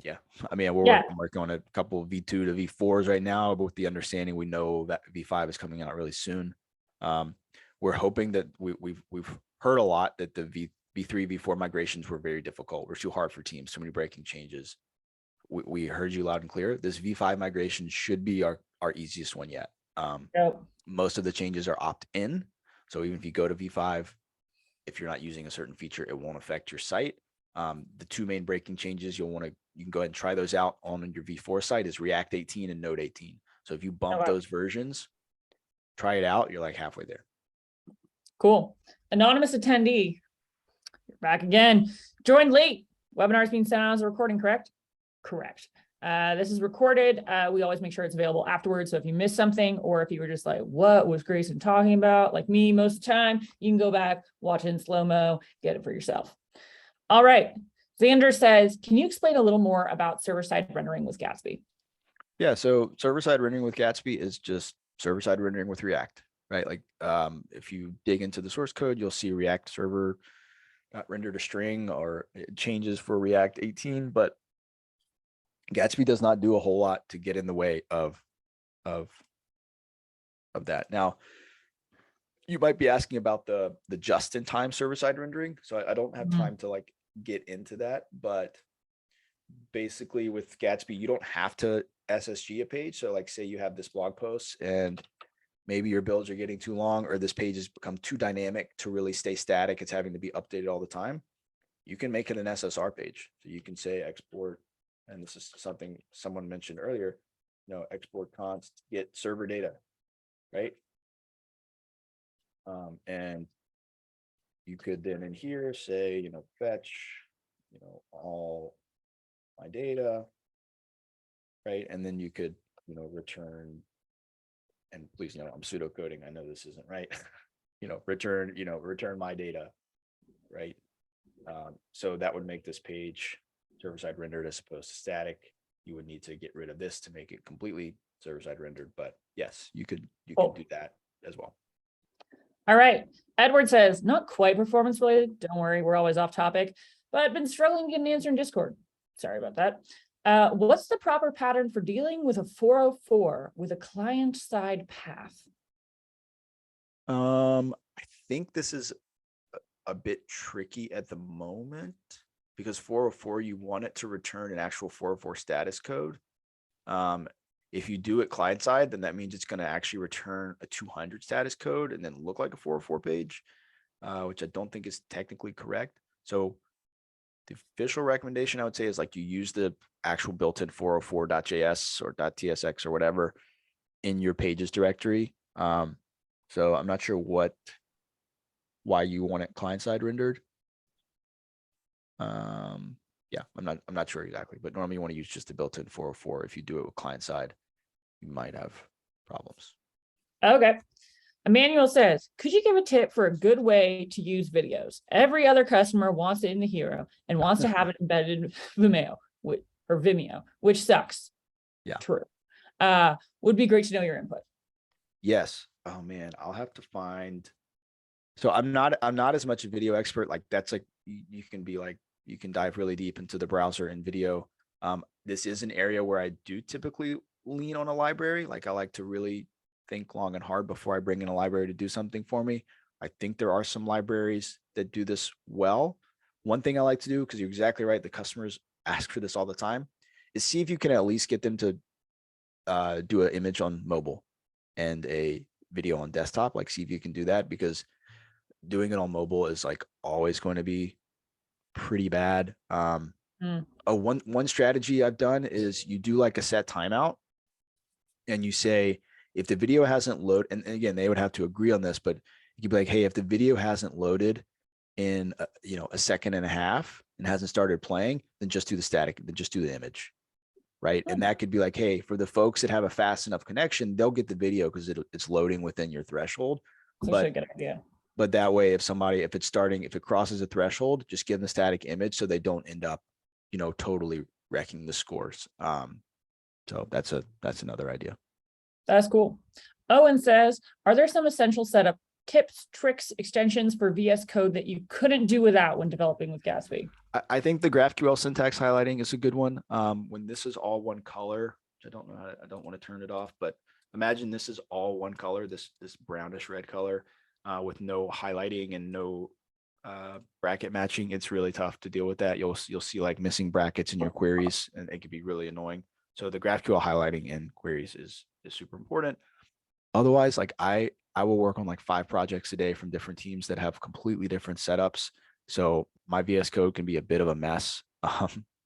Yeah. I mean, we're working on a couple of V2 to V4s right now, but with the understanding we know that V5 is coming out really soon. We're hoping that we've heard a lot that the V3, V4 migrations were very difficult. We're too hard for teams, too many breaking changes. We heard you loud and clear. This V5 migration should be our easiest one yet. Most of the changes are opt-in. So even if you go to V5, if you're not using a certain feature, it won't affect your site. The two main breaking changes you can go ahead and try those out on your V4 site is React 18 and Node 18. So if you bump those versions, try it out, you're like halfway there. Cool. Anonymous attendee, you're back again. Joined late. Webinar is being sent out as a recording, correct? Correct. This is recorded. We always make sure it's available afterwards. So if you missed something, or if you were just like, what was Grayson talking about? Like me, most of the time, you can go back, watch it in slow-mo, get it for yourself. All right. Xander says, can you explain a little more about server-side rendering with Gatsby? Yeah. So server-side rendering with Gatsby is just server-side rendering with React, right? Like if you dig into the source code, you'll see React server got rendered a string or it changes for React 18, but Gatsby does not do a whole lot to get in the way of that. Now, you might be asking about the just-in-time server-side rendering. So I don't have time to like get into that, but basically with Gatsby, you don't have to SSG a page. So like say you have this blog post and maybe your builds are getting too long or this page has become too dynamic to really stay static. It's having to be updated all the time. You can make it an SSR page. So you can say export, and this is something someone mentioned earlier, export const get server data, right? And you could then in here say, fetch, all my data, right? And then you could, return, and please note, I'm pseudocoding. I know this isn't right. return my data, right? So that would make this page server-side rendered as opposed to static. You would need to get rid of this to make it completely server-side rendered, but yes, you could do that as well. All right. Edward says, not quite performance related. Don't worry, we're always off topic, but I've been struggling to get an answer in Discord. Sorry about that. What's the proper pattern for dealing with a 404 with a client-side path? I think this is a bit tricky at the moment because 404, you want it to return an actual 404 status code. If you do it client side, then that means it's going to actually return a 200 status code and then look like a 404 page, which I don't think is technically correct. So the official recommendation I would say is like you use the actual built-in 404.js or .tsx or whatever in your pages directory. So I'm not sure what why you want it client-side rendered. Yeah, I'm not sure exactly, but normally you want to use just the built-in 404. If you do it with client-side, you might have problems. Okay. Emmanuel says, could you give a tip for a good way to use videos? Every other customer wants it in the hero and wants to have it embedded in Vimeo, which sucks. Yeah. True. Would be great to know your input. Yes. Oh man, I'll have to find. So I'm not as much a video expert. Like that's like, you can be like, you can dive really deep into the browser and video. This is an area where I do typically lean on a library. Like I like to really think long and hard before I bring in a library to do something for me. I think there are some libraries that do this well. One thing I like to do, because you're exactly right, the customers ask for this all the time, is see if you can at least get them to do an image on mobile and a video on desktop. Like see if you can do that, because doing it on mobile is like always going to be pretty bad. One strategy I've done is you do like a set timeout and you say, if the video hasn't loaded, and again, they would have to agree on this, but you could be like, hey, if the video hasn't loaded in a second and a half and hasn't started playing, then just do the static, then just do the image. Right. And that could be like, hey, for the folks that have a fast enough connection, they'll get the video because it's loading within your threshold. That's a good idea. But that way, if it crosses a threshold, just give them the static image so they don't end up, totally wrecking the scores. So that's another idea. That's cool. Owen says, are there some essential setup tips, tricks, extensions for VS Code that you couldn't do without when developing with Gatsby? I think the GraphQL syntax highlighting is a good one. When this is all one color, which I don't know I don't want to turn it off, but imagine this is all one color, this brownish red color, with no highlighting and no bracket matching. It's really tough to deal with that. You'll see like missing brackets in your queries, and it can be really annoying. So the GraphQL highlighting in queries is super important. Otherwise, like I will work on like 5 projects a day from different teams that have completely different setups. So my VS Code can be a bit of a mess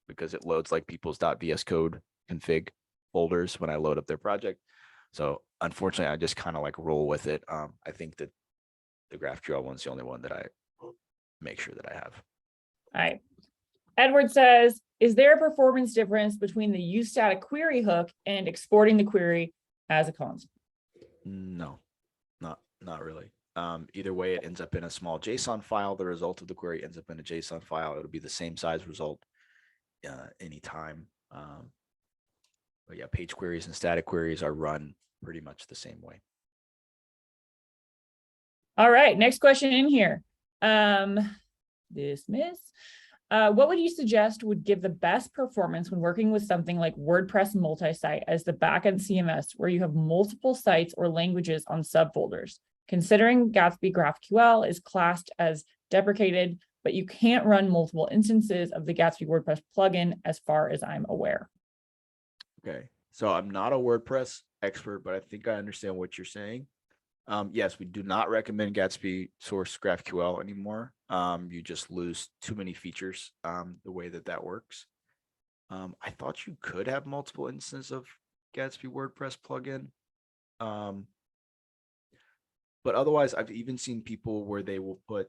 because it loads like people's .vs Code config folders when I load up their project. So unfortunately, I just kind of like roll with it. I think that the GraphQL one's the only one that I make sure that I have. All right. Edward says, is there a performance difference between the use static query hook and exporting the query as a console? No, not really. Either way, it ends up in a small JSON file. The result of the query ends up in a JSON file. It'll be the same size result anytime. But yeah, page queries and static queries are run pretty much the same way. All right, next question in here. Dismiss. What would you suggest would give the best performance when working with something like WordPress multi-site as the backend CMS, where you have multiple sites or languages on subfolders? Considering Gatsby GraphQL is classed as deprecated, but you can't run multiple instances of the Gatsby WordPress plugin as far as I'm aware. Okay, so I'm not a WordPress expert, but I think I understand what you're saying. Yes, we do not recommend Gatsby source GraphQL anymore. You just lose too many features the way that works. I thought you could have multiple instances of Gatsby WordPress plugin. But otherwise, I've even seen people where they will put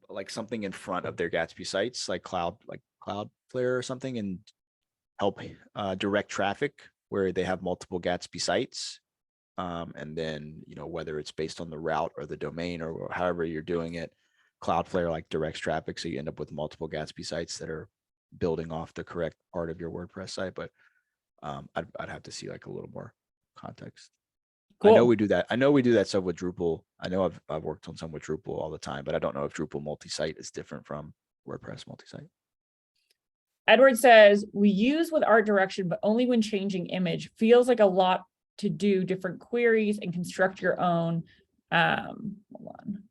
like something in front of their Gatsby sites, like Cloudflare or something, and help direct traffic where they have multiple Gatsby sites. And then, whether it's based on the route or the domain or however you're doing it, Cloudflare like directs traffic. So you end up with multiple Gatsby sites that are building off the correct part of your WordPress site. But I'd have to see like a little more context. Cool. I know we do that. I know we do that stuff with Drupal. I know I've worked on some with Drupal all the time, but I don't know if Drupal multi-site is different from WordPress multi-site. Edward says, we use with art direction, but only when changing image. Feels like a lot to do different queries and construct your own hold on.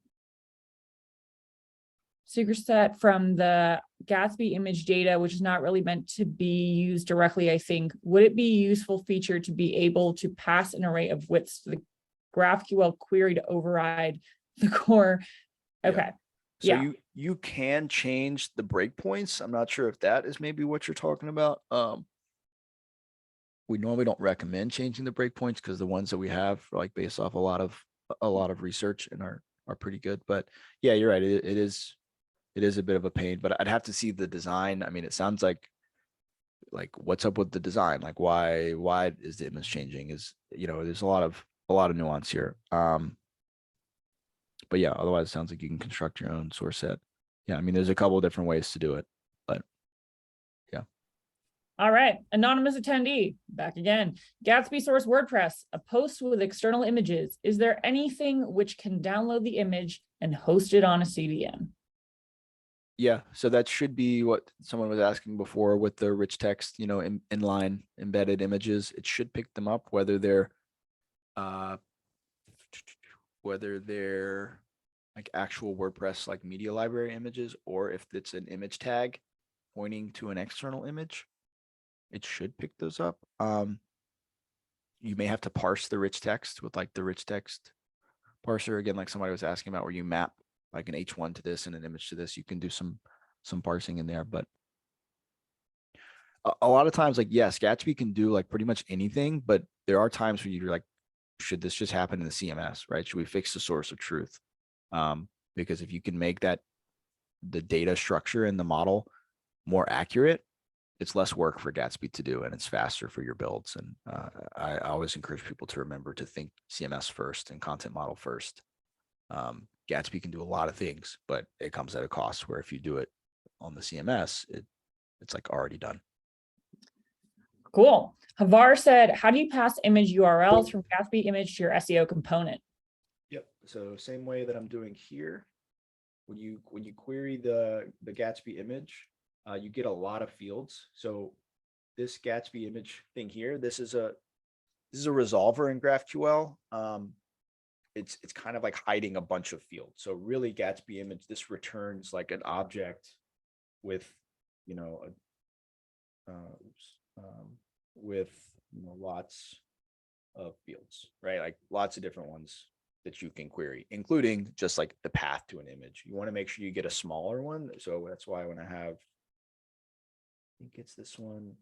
Secret set from the Gatsby image data, which is not really meant to be used directly, I think. Would it be a useful feature to be able to pass an array of widths to the GraphQL query to override the core? Okay. Yeah. So you can change the breakpoints. I'm not sure if that is maybe what you're talking about. We normally don't recommend changing the breakpoints because the ones that we have are like based off a lot of research and our are pretty good. But yeah, you're right. It is a bit of a pain, but I'd have to see the design. I mean, it sounds like what's up with the design? Like why is the image changing? There's a lot of nuance here. But yeah, otherwise it sounds like you can construct your own source set. Yeah, I mean, there's a couple of different ways to do it, but yeah. All right, anonymous attendee, back again. Gatsby source WordPress, a post with external images. Is there anything which can download the image and host it on a CDN? Yeah, so that should be what someone was asking before with the rich text, inline embedded images. It should pick them up, whether they're like actual WordPress like media library images, or if it's an image tag pointing to an external image, it should pick those up. You may have to parse the rich text with like the rich text parser again, like somebody was asking about, where you map like an H1 to this and an image to this. You can do some parsing in there, but a lot of times, like, yes, Gatsby can do like pretty much anything, but there are times where you're like, should this just happen in the CMS, right? Should we fix the source of truth? Because if you can make the data structure in the model more accurate, it's less work for Gatsby to do, and it's faster for your builds. And I always encourage people to remember to think CMS first and content model first. Gatsby can do a lot of things, but it comes at a cost, where if you do it on the CMS, it's like already done. Cool. Havar said, how do you pass image URLs from Gatsby image to your SEO component? Yep. So same way that I'm doing here. When you query the Gatsby image, you get a lot of fields. So this Gatsby image thing here, this is a resolver in GraphQL. It's kind of like hiding a bunch of fields. So really, Gatsby image, this returns like an object with lots of fields, right? Like lots of different ones that you can query, including just like the path to an image. You want to make sure you get a smaller one. So that's why when I think it's this one,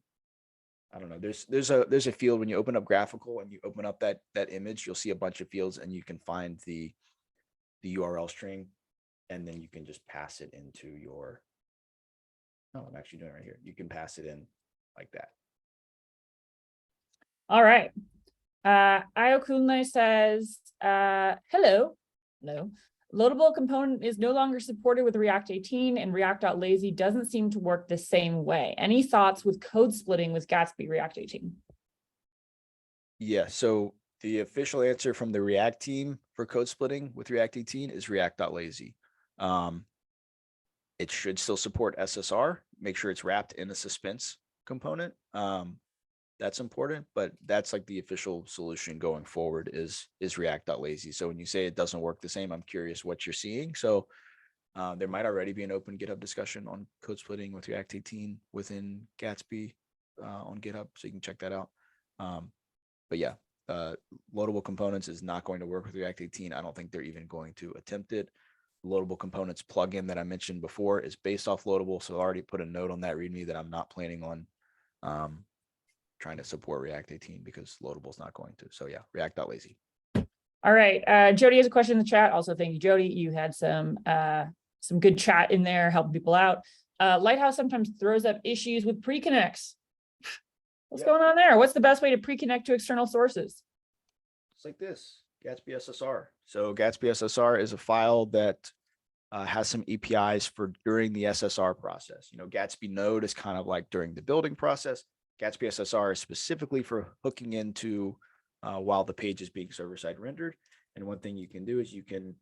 I don't know. There's a field when you open up graphical and you open up that image, you'll see a bunch of fields, and you can find the URL string, and then you can just pass it into your. Oh, I'm actually doing it right here. You can pass it in like that. All right. Iokunle says, hello. Loadable component is no longer supported with React 18, and React.lazy doesn't seem to work the same way. Any thoughts with code splitting with Gatsby React 18? Yeah, so the official answer from the React team for code splitting with React 18 is React.lazy. It should still support SSR. Make sure it's wrapped in a suspense component. That's important, but that's like the official solution going forward is React.lazy. So when you say it doesn't work the same, I'm curious what you're seeing. So there might already be an open GitHub discussion on code splitting with React 18 within Gatsby on GitHub, so you can check that out. But yeah, loadable components is not going to work with React 18. I don't think they're even going to attempt it. The loadable components plugin that I mentioned before is based off loadable, so I already put a note on that README that I'm not planning on trying to support React 18 because loadable is not going to. So yeah, React.lazy. All right. Jody has a question in the chat. Also, thank you, Jody. You had some good chat in there helping people out. Lighthouse sometimes throws up issues with pre-connects. What's going on there? What's the best way to pre-connect to external sources? It's like this, Gatsby SSR. So Gatsby SSR is a file that has some APIs for during the SSR process. Gatsby Node is kind of like during the building process. Gatsby SSR is specifically for hooking into while the page is being server-side rendered. And one thing you can do is you can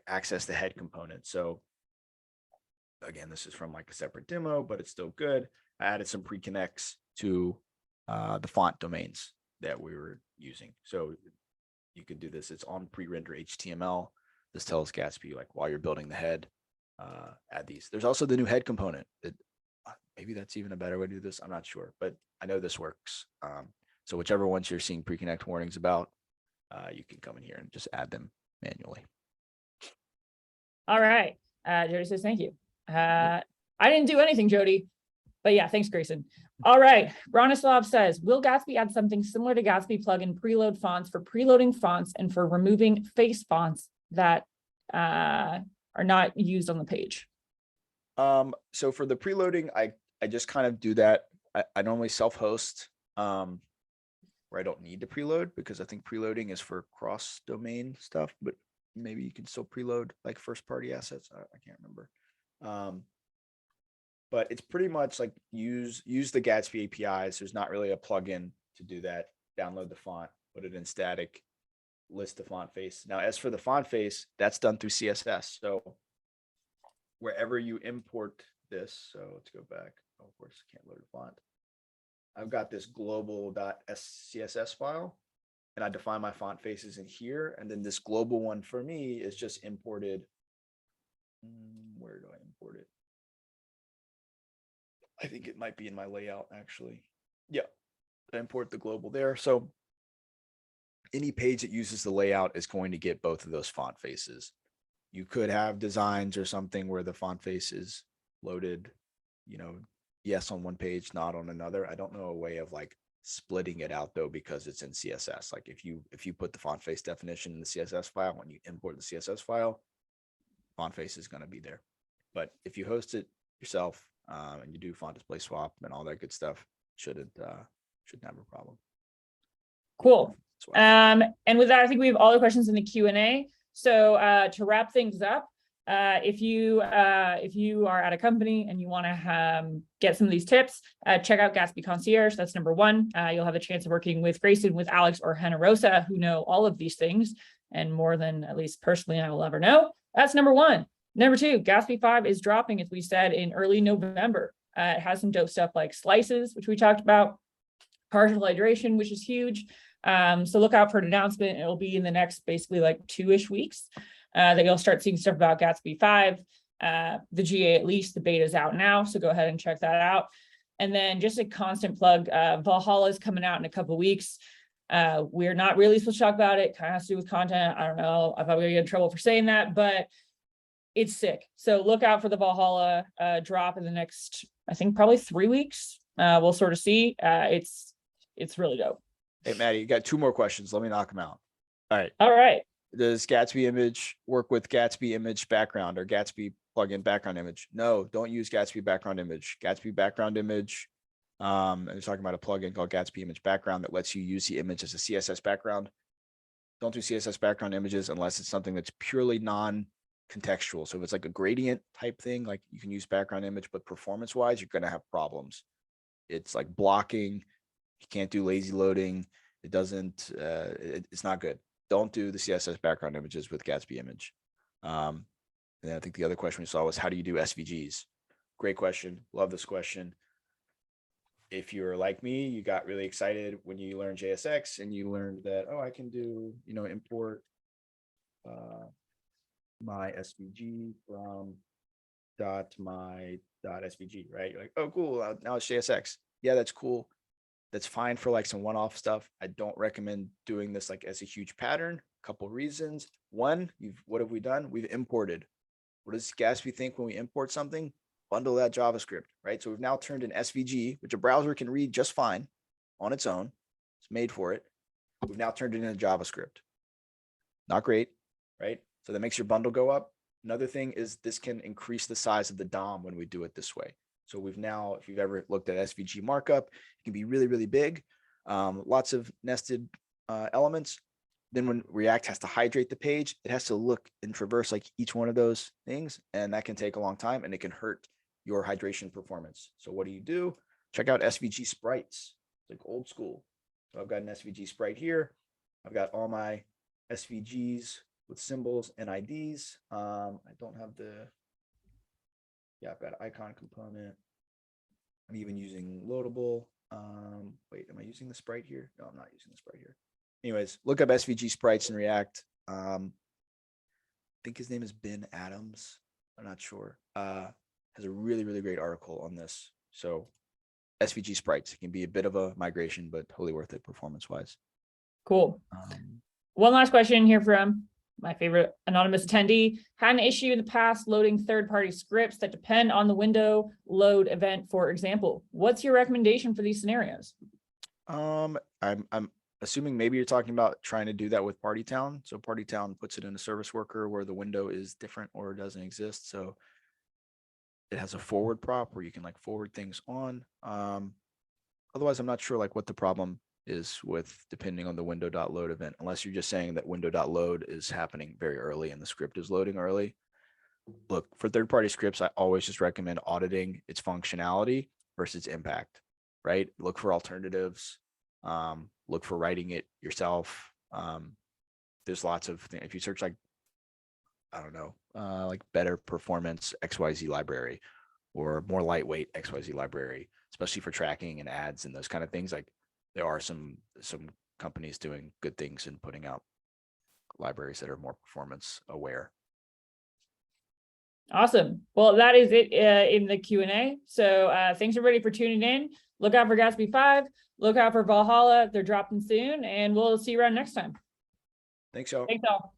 access the head component. So again, this is from like a separate demo, but it's still good. I added some pre-connects to the font domains that we were using. So you can do this. It's on pre-render HTML. This tells Gatsby, like, while you're building the head, add these. There's also the new head component that maybe that's even a better way to do this. I'm not sure, but I know this works. So whichever ones you're seeing pre-connect warnings about, you can come in here and just add them manually. All right. Jody says, thank you. I didn't do anything, Jody, but yeah, thanks, Grayson. All right. Bronislav says, will Gatsby add something similar to Gatsby plugin preload fonts for preloading fonts and for removing face fonts that are not used on the page? So for the preloading, I just kind of do that. I normally self-host, where I don't need to preload, because I think preloading is for cross-domain stuff, but maybe you can still preload like first-party assets. I can't remember. But it's pretty much like use the Gatsby APIs. There's not really a plugin to do that. Download the font, put it in static, list the font face. Now, as for the font face, that's done through CSS. So wherever you import this, so let's go back. Oh, of course, I can't load a font. I've got this global.css file, and I define my font faces in here. And then this global one for me is just imported. Where do I import it? I think it might be in my layout, actually. Yeah, I import the global there. So any page that uses the layout is going to get both of those font faces. You could have designs or something where the font face is loaded, yes on one page, not on another. I don't know a way of like splitting it out though, because it's in CSS. Like if you put the font face definition in the CSS file, when you import the CSS file, font face is going to be there. But if you host it yourself, and you do font display swap and all that good stuff, shouldn't have a problem. Cool. And with that, I think we have all the questions in the Q&A. So to wrap things up, if you are at a company and you want to get some of these tips, check out Gatsby Concierge. That's number one. You'll have a chance of working with Grayson, with Alex, or Hannah Rosa, who know all of these things and more than at least personally I will ever know. That's number one. Number two, Gatsby 5 is dropping, as we said, in early November. It has some dope stuff like slices, which we talked about, partial hydration, which is huge. So look out for an announcement. It'll be in the next basically like 2-ish weeks that you'll start seeing stuff about Gatsby 5. The GA, at least, the beta is out now. So go ahead and check that out. And then just a constant plug, Valhalla is coming out in a couple of weeks. We're not really supposed to talk about it. Kind of has to do with content. I don't know if I'm going to get in trouble for saying that, but it's sick. So look out for the Valhalla drop in the next, I think, probably 3 weeks. We'll sort of see. It's really dope. Hey, Maddie, you got 2 more questions. Let me knock them out. All right. All right. Does Gatsby image work with Gatsby image background or Gatsby plugin background image? No, don't use Gatsby background image. Gatsby background image. And they're talking about a plugin called Gatsby image background that lets you use the image as a CSS background. Don't do CSS background images unless it's something that's purely non-contextual. So if it's like a gradient type thing, like you can use background image, but performance wise, you're going to have problems. It's like blocking. You can't do lazy loading. It doesn't, it's not good. Don't do the CSS background images with Gatsby image. And then I think the other question we saw was, how do you do SVGs? Great question. Love this question. If you're like me, you got really excited when you learned JSX and you learned that, oh, I can do, import my SVG from my .svg, right? You're like, oh, cool. Now it's JSX. Yeah, that's cool. That's fine for like some one-off stuff. I don't recommend doing this like as a huge pattern. A couple reasons. One, what have we done? We've imported. What does Gatsby think when we import something? Bundle that JavaScript, right? So we've now turned an SVG, which a browser can read just fine on its own. It's made for it. We've now turned it into JavaScript. Not great, right? So that makes your bundle go up. Another thing is this can increase the size of the DOM when we do it this way. So we've now, if you've ever looked at SVG markup, it can be really, really big. Lots of nested elements. Then when React has to hydrate the page, it has to look and traverse like each one of those things. And that can take a long time and it can hurt your hydration performance. So what do? Check out SVG sprites. It's like old school. So I've got an SVG sprite here. I've got all my SVGs with symbols and IDs. I don't have I've got icon component. I'm even using loadable. Wait, am I using the sprite here? No, I'm not using the sprite here. Anyways, look up SVG sprites in React. I think his name is Ben Adams. I'm not sure. Has a really, really great article on this. So SVG sprites, it can be a bit of a migration, but totally worth it performance-wise. Cool. One last question here from my favorite anonymous attendee. Had an issue in the past loading third-party scripts that depend on the window load event, for example. What's your recommendation for these scenarios? I'm assuming maybe you're talking about trying to do that with Party Town. So Party Town puts it in a service worker where the window is different or doesn't exist. So it has a forward prop where you can like forward things on. Otherwise, I'm not sure like what the problem is with depending on the window.load event, unless you're just saying that window.load is happening very early and the script is loading early. Look, for third-party scripts, I always just recommend auditing its functionality versus impact, right? Look for alternatives. Look for writing it yourself. There's lots of things. If you search like, I don't know, like better performance XYZ library or more lightweight XYZ library, especially for tracking and ads and those kind of things, like there are some companies doing good things and putting out libraries that are more performance aware. Awesome. Well, that is it in the Q&A. So thanks everybody for tuning in. Look out for Gatsby 5. Look out for Valhalla. They're dropping soon, and we'll see you around next time. Thanks, y'all. Thanks all.